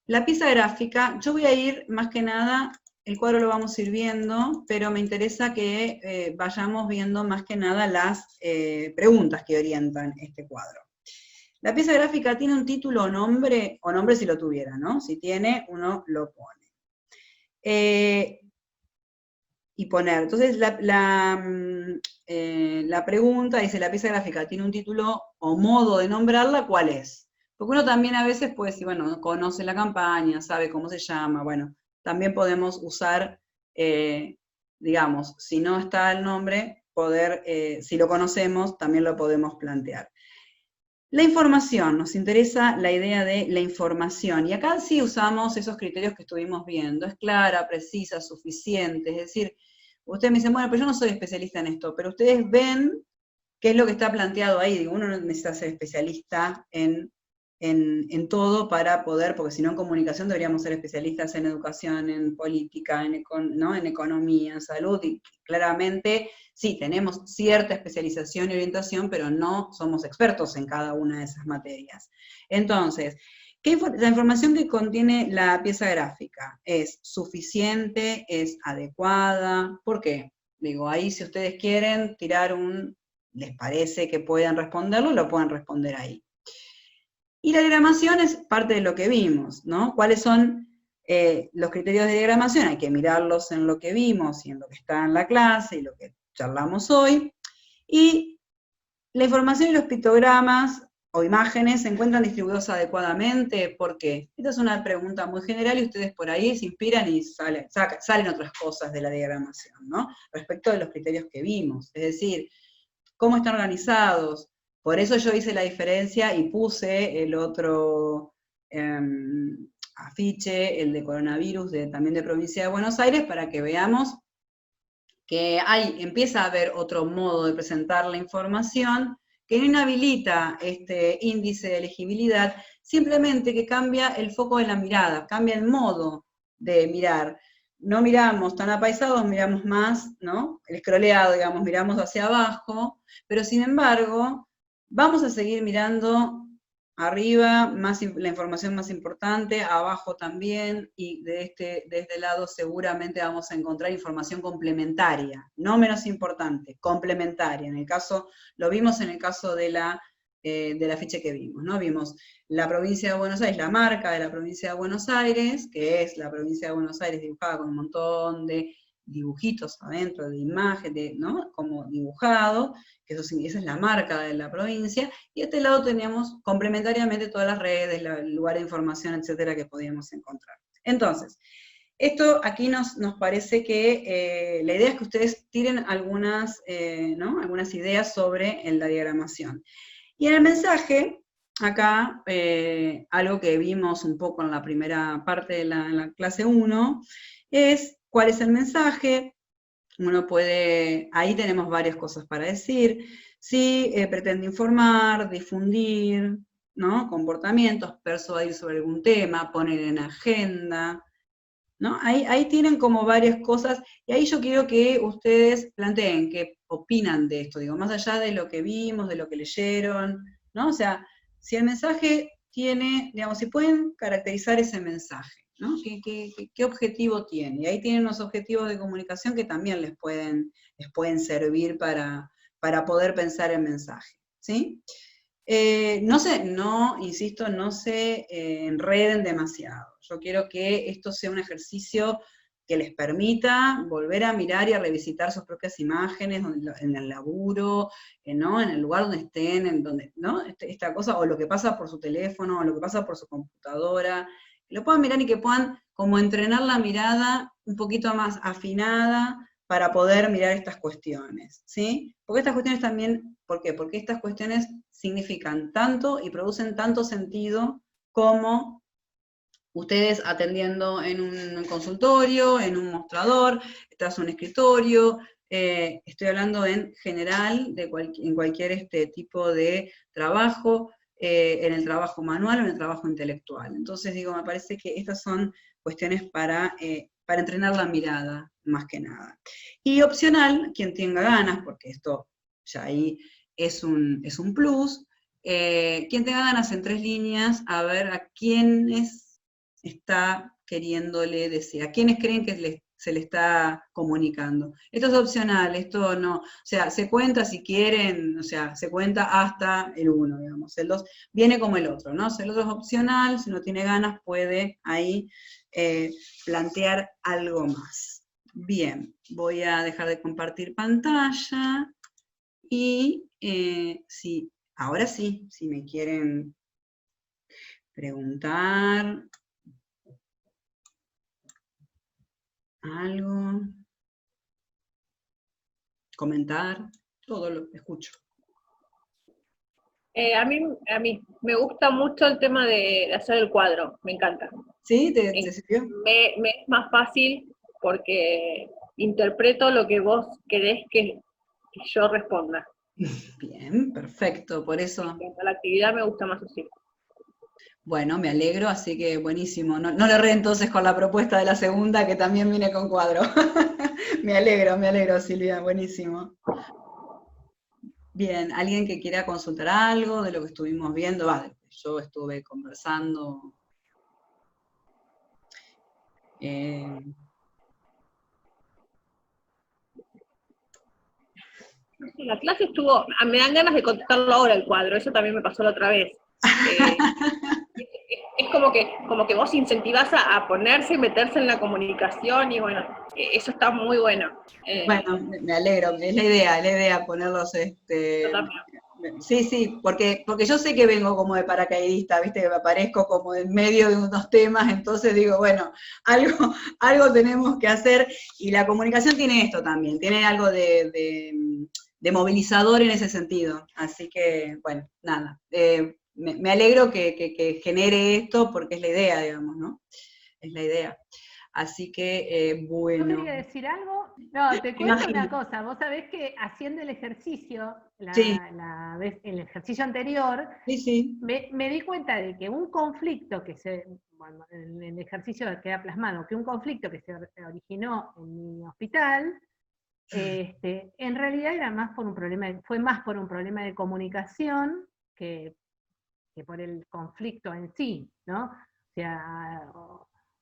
La pieza gráfica, yo voy a ir más que nada, el cuadro lo vamos a ir viendo, pero me interesa que vayamos viendo más que nada las preguntas que orientan este cuadro. La pieza gráfica tiene un título o nombre si lo tuviera, ¿no? Si tiene, uno lo pone. Y poner, entonces la pregunta dice, la pieza gráfica tiene un título o modo de nombrarla, ¿cuál es? Porque uno también a veces puede decir, bueno, conoce la campaña, sabe cómo se llama, bueno, también podemos usar, digamos, si no está el nombre, poder, si lo conocemos, también lo podemos plantear. La información, nos interesa la idea de la información, y acá sí usamos esos criterios que estuvimos viendo, es clara, precisa, suficiente, es decir, ustedes me dicen, bueno, pero yo no soy especialista en esto, pero ustedes ven qué es lo que está planteado ahí, digo, uno no necesita ser especialista en todo para poder, porque si no en comunicación deberíamos ser especialistas en educación, en política, ¿no? En economía, en salud, y claramente sí, tenemos cierta especialización y orientación, pero no somos expertos en cada una de esas materias. Entonces, la información que contiene la pieza gráfica es suficiente, es adecuada, ¿por qué? Digo, ahí si ustedes quieren tirar les parece que puedan responderlo, lo pueden responder ahí. Y la diagramación es parte de lo que vimos, ¿no? ¿Cuáles son los criterios de diagramación? Hay que mirarlos en lo que vimos y en lo que está en la clase y lo que charlamos hoy. Y la información y los pictogramas o imágenes se encuentran distribuidos adecuadamente. ¿Por qué? Esta es una pregunta muy general y ustedes por ahí se inspiran y salen otras cosas de la diagramación, ¿no? Respecto de los criterios que vimos. Es decir, ¿cómo están organizados? Por eso yo hice la diferencia y puse el otro afiche, el de coronavirus, también de Provincia de Buenos Aires, para que veamos que empieza a haber otro modo de presentar la información, que no inhabilita este índice de elegibilidad, simplemente que cambia el foco de la mirada, cambia el modo de mirar. No miramos tan apaisados, miramos más, ¿no? El scrolleado, digamos, miramos hacia abajo, pero sin embargo, vamos a seguir mirando arriba, la información más importante, abajo también, y de este lado seguramente vamos a encontrar información complementaria, no menos importante, complementaria. En el caso, lo vimos en el caso del afiche que vimos, ¿no? Vimos la provincia de Buenos Aires, la marca de la provincia de Buenos Aires, que es la provincia de Buenos Aires dibujada con un montón de dibujitos adentro, de imagen, ¿no? Como dibujado, que esa es la marca de la provincia, y a este lado teníamos complementariamente todas las redes, el lugar de información, etcétera, que podíamos encontrar. Entonces, esto aquí nos parece que la idea es que ustedes tiren algunas ideas sobre la diagramación. Y en el mensaje, acá, algo que vimos un poco en la primera parte de la clase 1, es cuál es el mensaje. Uno puede, ahí tenemos varias cosas para decir, si pretende informar, difundir, ¿no? Comportamientos, persuadir sobre algún tema, poner en agenda, ¿no? Ahí tienen como varias cosas, y ahí yo quiero que ustedes planteen qué opinan de esto, digo, más allá de lo que vimos, de lo que leyeron, ¿no? O sea, si el mensaje tiene, digamos, si pueden caracterizar ese mensaje, ¿no? ¿Qué objetivo tiene? Y ahí tienen unos objetivos de comunicación que también les pueden servir para poder pensar el mensaje, ¿sí? Insisto, no se enreden demasiado. Yo quiero que esto sea un ejercicio que les permita volver a mirar y a revisitar sus propias imágenes en el laburo, ¿no? En el lugar donde estén, ¿no? Esta cosa, o lo que pasa por su teléfono, o lo que pasa por su computadora, que lo puedan mirar y que puedan como entrenar la mirada un poquito más afinada para poder mirar estas cuestiones, ¿sí? Porque estas cuestiones también, ¿por qué? Porque estas cuestiones significan tanto y producen tanto sentido como ustedes atendiendo en un consultorio, en un mostrador, tras un escritorio, estoy hablando en general, en cualquier tipo de trabajo, en el trabajo manual o en el trabajo intelectual. Entonces digo, me parece que estas son cuestiones para para entrenar la mirada, más que nada. Y opcional, quien tenga ganas, porque esto ya ahí es un plus, quien tenga ganas en 3 líneas, a ver a quiénes está queriéndole decir, a quiénes creen que se le está comunicando. Esto es opcional, esto no, o sea, se cuenta si quieren, o sea, se cuenta hasta el 1, digamos, el 2 viene como el otro, ¿no? O sea, el otro es opcional, si no tiene ganas puede ahí plantear algo más. Bien, voy a dejar de compartir pantalla y sí, ahora sí, si me quieren preguntar algo, comentar, todo lo escucho. A mí me gusta mucho el tema de hacer el cuadro, me encanta. ¿Sí? ¿Te sirvió? Me es más fácil porque interpreto lo que vos querés que yo responda. Bien, perfecto, por eso. La actividad me gusta más así. Bueno, me alegro, así que buenísimo. No le erré entonces con la propuesta de la segunda, que también viene con cuadro. Me alegro, Silvia, buenísimo. Bien, ¿alguien que quiera consultar algo de lo que estuvimos viendo? Yo estuve conversando. La clase estuvo, me dan ganas de contestarlo ahora el cuadro, eso también me pasó la otra vez. Es como que vos incentivás a ponerse, meterse en la comunicación, y bueno, eso está muy bueno. Bueno, me alegro, es la idea ponerlos, Yo también. Sí, porque yo sé que vengo como de paracaidista, viste, que me aparezco como en medio de unos temas, entonces digo, bueno, algo tenemos que hacer, y la comunicación tiene esto también, tiene algo de movilizador en ese sentido, así que, bueno, nada, me alegro que genere esto, porque es la idea, digamos, ¿no? Es la idea. Así que, bueno. ¿Yo quería decir algo? No, te cuento una cosa. Vos sabés que haciendo el ejercicio, el ejercicio anterior, sí. Me di cuenta de que un conflicto en el ejercicio queda plasmado, que un conflicto que se originó en mi hospital, en realidad fue más por un problema de comunicación que por el conflicto en sí, ¿no? O sea,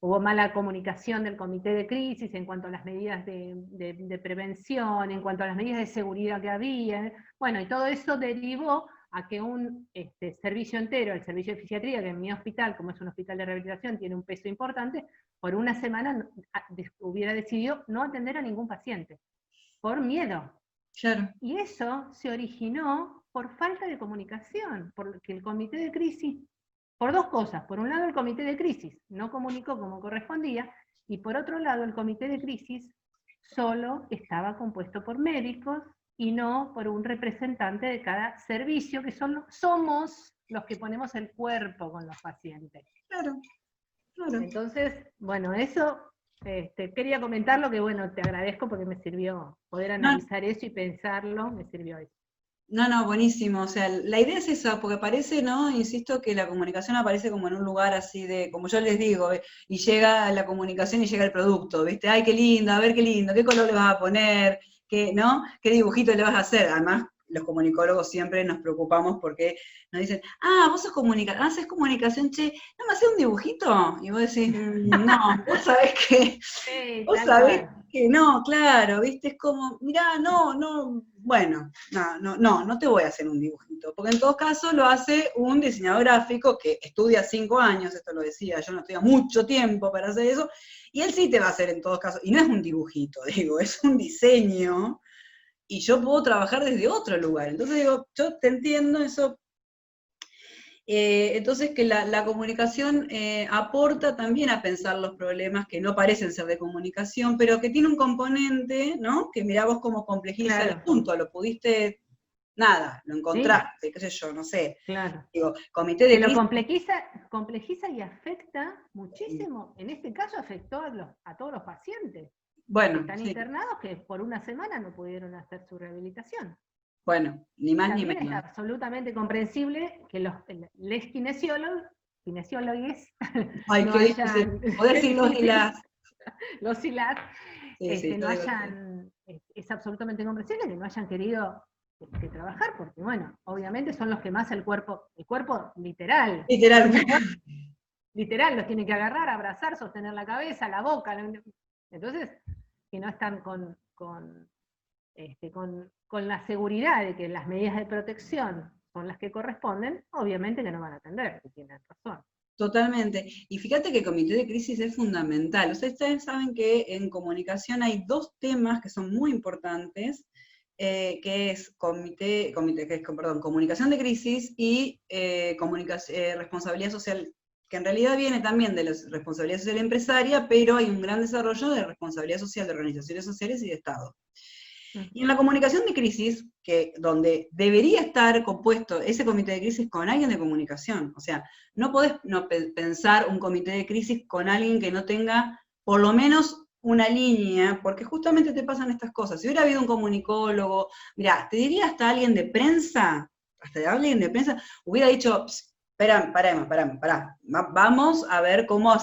hubo mala comunicación del comité de crisis en cuanto a las medidas de prevención, en cuanto a las medidas de seguridad que había. Bueno, y todo eso derivó a que un servicio entero, el servicio de fisiatría, que en mi hospital, como es un hospital de rehabilitación, tiene un peso importante, por una semana hubiera decidido no atender a ningún paciente, por miedo. Claro. Y eso se originó por falta de comunicación, porque el comité de crisis, por 2 cosas. Por un lado, el comité de crisis no comunicó como correspondía, y por otro lado, el comité de crisis solo estaba compuesto por médicos y no por un representante de cada servicio, que somos los que ponemos el cuerpo con los pacientes. Claro. Entonces, bueno, eso quería comentarlo, que bueno, te agradezco porque me sirvió poder analizar eso y pensarlo, me sirvió eso. No, buenísimo, o sea, la idea es esa, porque parece, ¿no? Insisto que la comunicación aparece como en un lugar así de, como yo les digo, y llega la comunicación y llega el producto, ¿viste? Ay, qué lindo, a ver qué lindo, qué color le vas a poner, ¿no? ¿Qué dibujito le vas a hacer? Además, los comunicólogos siempre nos preocupamos porque nos dicen, vos haces comunicación, che, ¿no me haces un dibujito? Y vos decís, no, vos sabés que, no, claro, ¿viste? Es como, mirá, bueno, no te voy a hacer un dibujito, porque en todo caso lo hace un diseñador gráfico que estudia 5 años, esto lo decía, yo no estudio mucho tiempo para hacer eso, y él sí te va a hacer en todos casos, y no es un dibujito, digo, es un diseño, y yo puedo trabajar desde otro lugar. Entonces digo, yo te entiendo eso. Entonces que la comunicación aporta también a pensar los problemas que no parecen ser de comunicación, pero que tiene un componente, ¿no? Que mirá vos cómo complejiza el asunto, lo pudiste, lo encontraste, qué sé yo, no sé. Claro. Digo, comité de crisis. Lo complejiza y afecta muchísimo. En este caso afectó a todos los pacientes. Bueno, están internados, que por una semana no pudieron hacer su rehabilitación. Bueno, ni más también ni menos. Es absolutamente comprensible que los kinesiólogos Ay, no qué difícil. Poder decirlo y las los ILAT, Sí, no hayan, es absolutamente comprensible que no hayan querido trabajar, porque bueno, obviamente son los que más el cuerpo literal. Literal. Literal, los tiene que agarrar, abrazar, sostener la cabeza, la boca. Entonces, que no están con la seguridad de que las medidas de protección son las que corresponden, obviamente que no van a atender, que tienen razón. Totalmente. Y fíjate que el comité de crisis es fundamental. Ustedes saben que en comunicación hay dos temas que son muy importantes, que es comunicación de crisis y responsabilidad social, que en realidad viene también de la responsabilidad social empresaria, pero hay un gran desarrollo de responsabilidad social de organizaciones sociales y de Estado. Y en la comunicación de crisis, donde debería estar compuesto ese comité de crisis con alguien de comunicación, o sea, no podés pensar un comité de crisis con alguien que no tenga por lo menos una línea, porque justamente te pasan estas cosas. Si hubiera habido un comunicólogo, mira, te diría hasta alguien de prensa, hubiera dicho, pará, vamos a ver cómo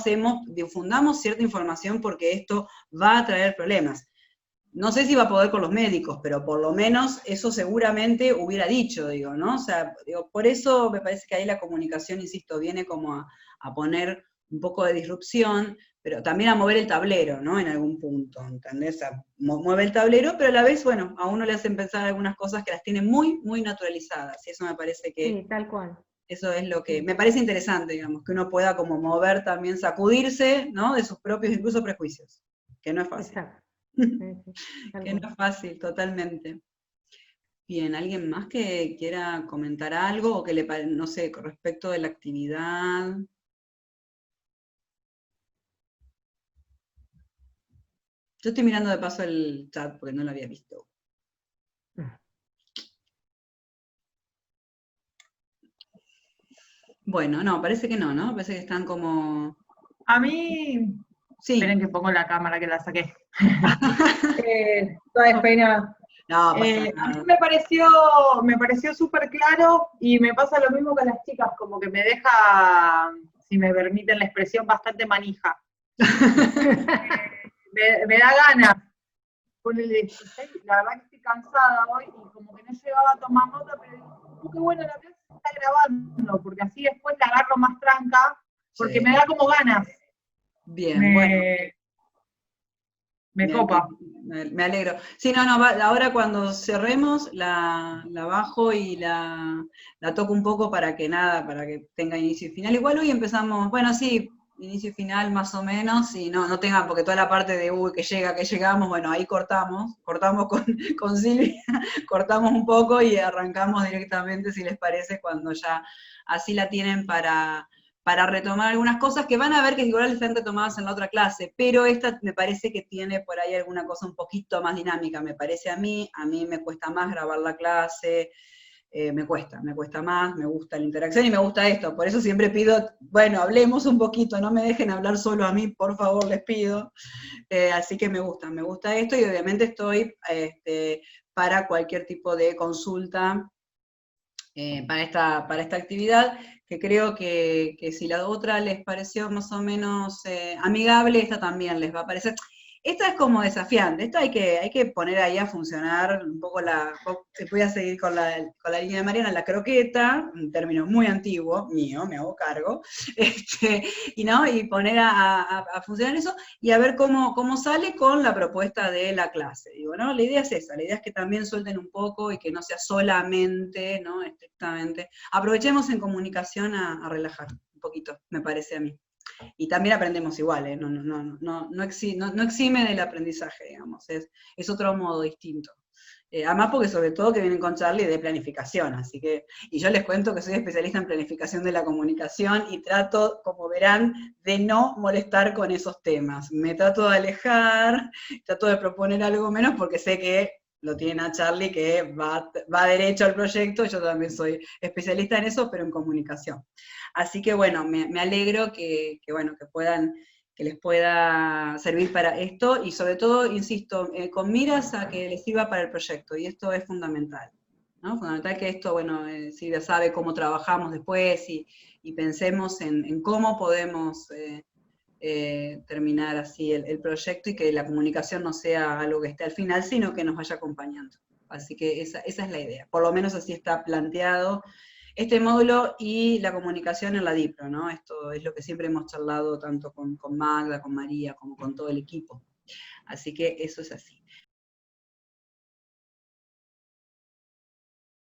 difundamos cierta información porque esto va a traer problemas. No sé si va a poder con los médicos, pero por lo menos eso seguramente hubiera dicho, digo, ¿no? O sea, digo, por eso me parece que ahí la comunicación, insisto, viene como a poner un poco de disrupción, pero también a mover el tablero, ¿no? En algún punto, ¿entendés? O sea, mueve el tablero, pero a la vez, bueno, a uno le hacen pensar algunas cosas que las tiene muy, muy naturalizadas, y eso me parece que... Sí, tal cual. Eso es lo que me parece interesante, digamos, que uno pueda como mover también, sacudirse, ¿no? De sus propios incluso prejuicios, que no es fácil. Exacto. Que no es fácil, totalmente. Bien, ¿alguien más que quiera comentar algo o que no sé, con respecto de la actividad? Yo estoy mirando de paso el chat porque no lo había visto. Bueno, no, parece que no, ¿no? Parece que están como... A mí... Sí. Esperen que pongo la cámara que la saqué. Toda despeinada. No, a mí me pareció súper claro y me pasa lo mismo con las chicas, como que me deja, si me permiten la expresión, bastante manija. me da ganas. La verdad que estoy cansada hoy y como que no llegaba a tomar nota, pero digo, qué bueno, la clase se está grabando, porque así después la agarro más tranca, porque sí. Me da como ganas. Bien, bueno. Me copa. Me alegro. Sí, no, ahora cuando cerremos la bajo y la toco un poco para que tenga inicio y final. Igual hoy empezamos, bueno, sí, inicio y final más o menos, y no tenga, porque toda la parte de que llegamos, bueno, ahí cortamos con Silvia, cortamos un poco y arrancamos directamente, si les parece, cuando ya así la tienen para retomar algunas cosas que van a ver que igual están retomadas en la otra clase, pero esta me parece que tiene por ahí alguna cosa un poquito más dinámica, me parece a mí me cuesta más grabar la clase, me cuesta más, me gusta la interacción y me gusta esto, por eso siempre pido, bueno, hablemos un poquito, no me dejen hablar solo a mí, por favor, les pido, así que me gusta esto y obviamente estoy para cualquier tipo de consulta para esta actividad, que creo que si la otra les pareció más o menos amigable, esta también les va a parecer. Esta es como desafiante, esta hay que poner ahí a funcionar un poco voy a seguir con la línea de Mariana, la croqueta, un término muy antiguo, mío, me hago cargo, y poner a funcionar eso, y a ver cómo sale con la propuesta de la clase. Digo, ¿no? La idea es esa, la idea es que también suelten un poco y que no sea solamente, ¿no? Estrictamente. Aprovechemos en comunicación a relajar un poquito, me parece a mí. Y también aprendemos igual, no exime del aprendizaje, digamos, es otro modo distinto. Además porque sobre todo que vienen con Charlie de planificación, así que, y yo les cuento que soy especialista en planificación de la comunicación y trato, como verán, de no molestar con esos temas. Me trato de alejar, trato de proponer algo menos porque sé que lo tienen a Charlie que va derecho al proyecto, yo también soy especialista en eso, pero en comunicación. Así que bueno, me alegro que les pueda servir para esto, y sobre todo, insisto, con miras a que les sirva para el proyecto, y esto es fundamental, ¿no? Fundamental que esto, bueno, Silvia sabe cómo trabajamos después, y pensemos en cómo podemos terminar así el proyecto y que la comunicación no sea algo que esté al final, sino que nos vaya acompañando. Así que esa es la idea. Por lo menos así está planteado este módulo y la comunicación en la DIPRO, ¿no? Esto es lo que siempre hemos charlado tanto con Magda, con María, como con todo el equipo. Así que eso es así.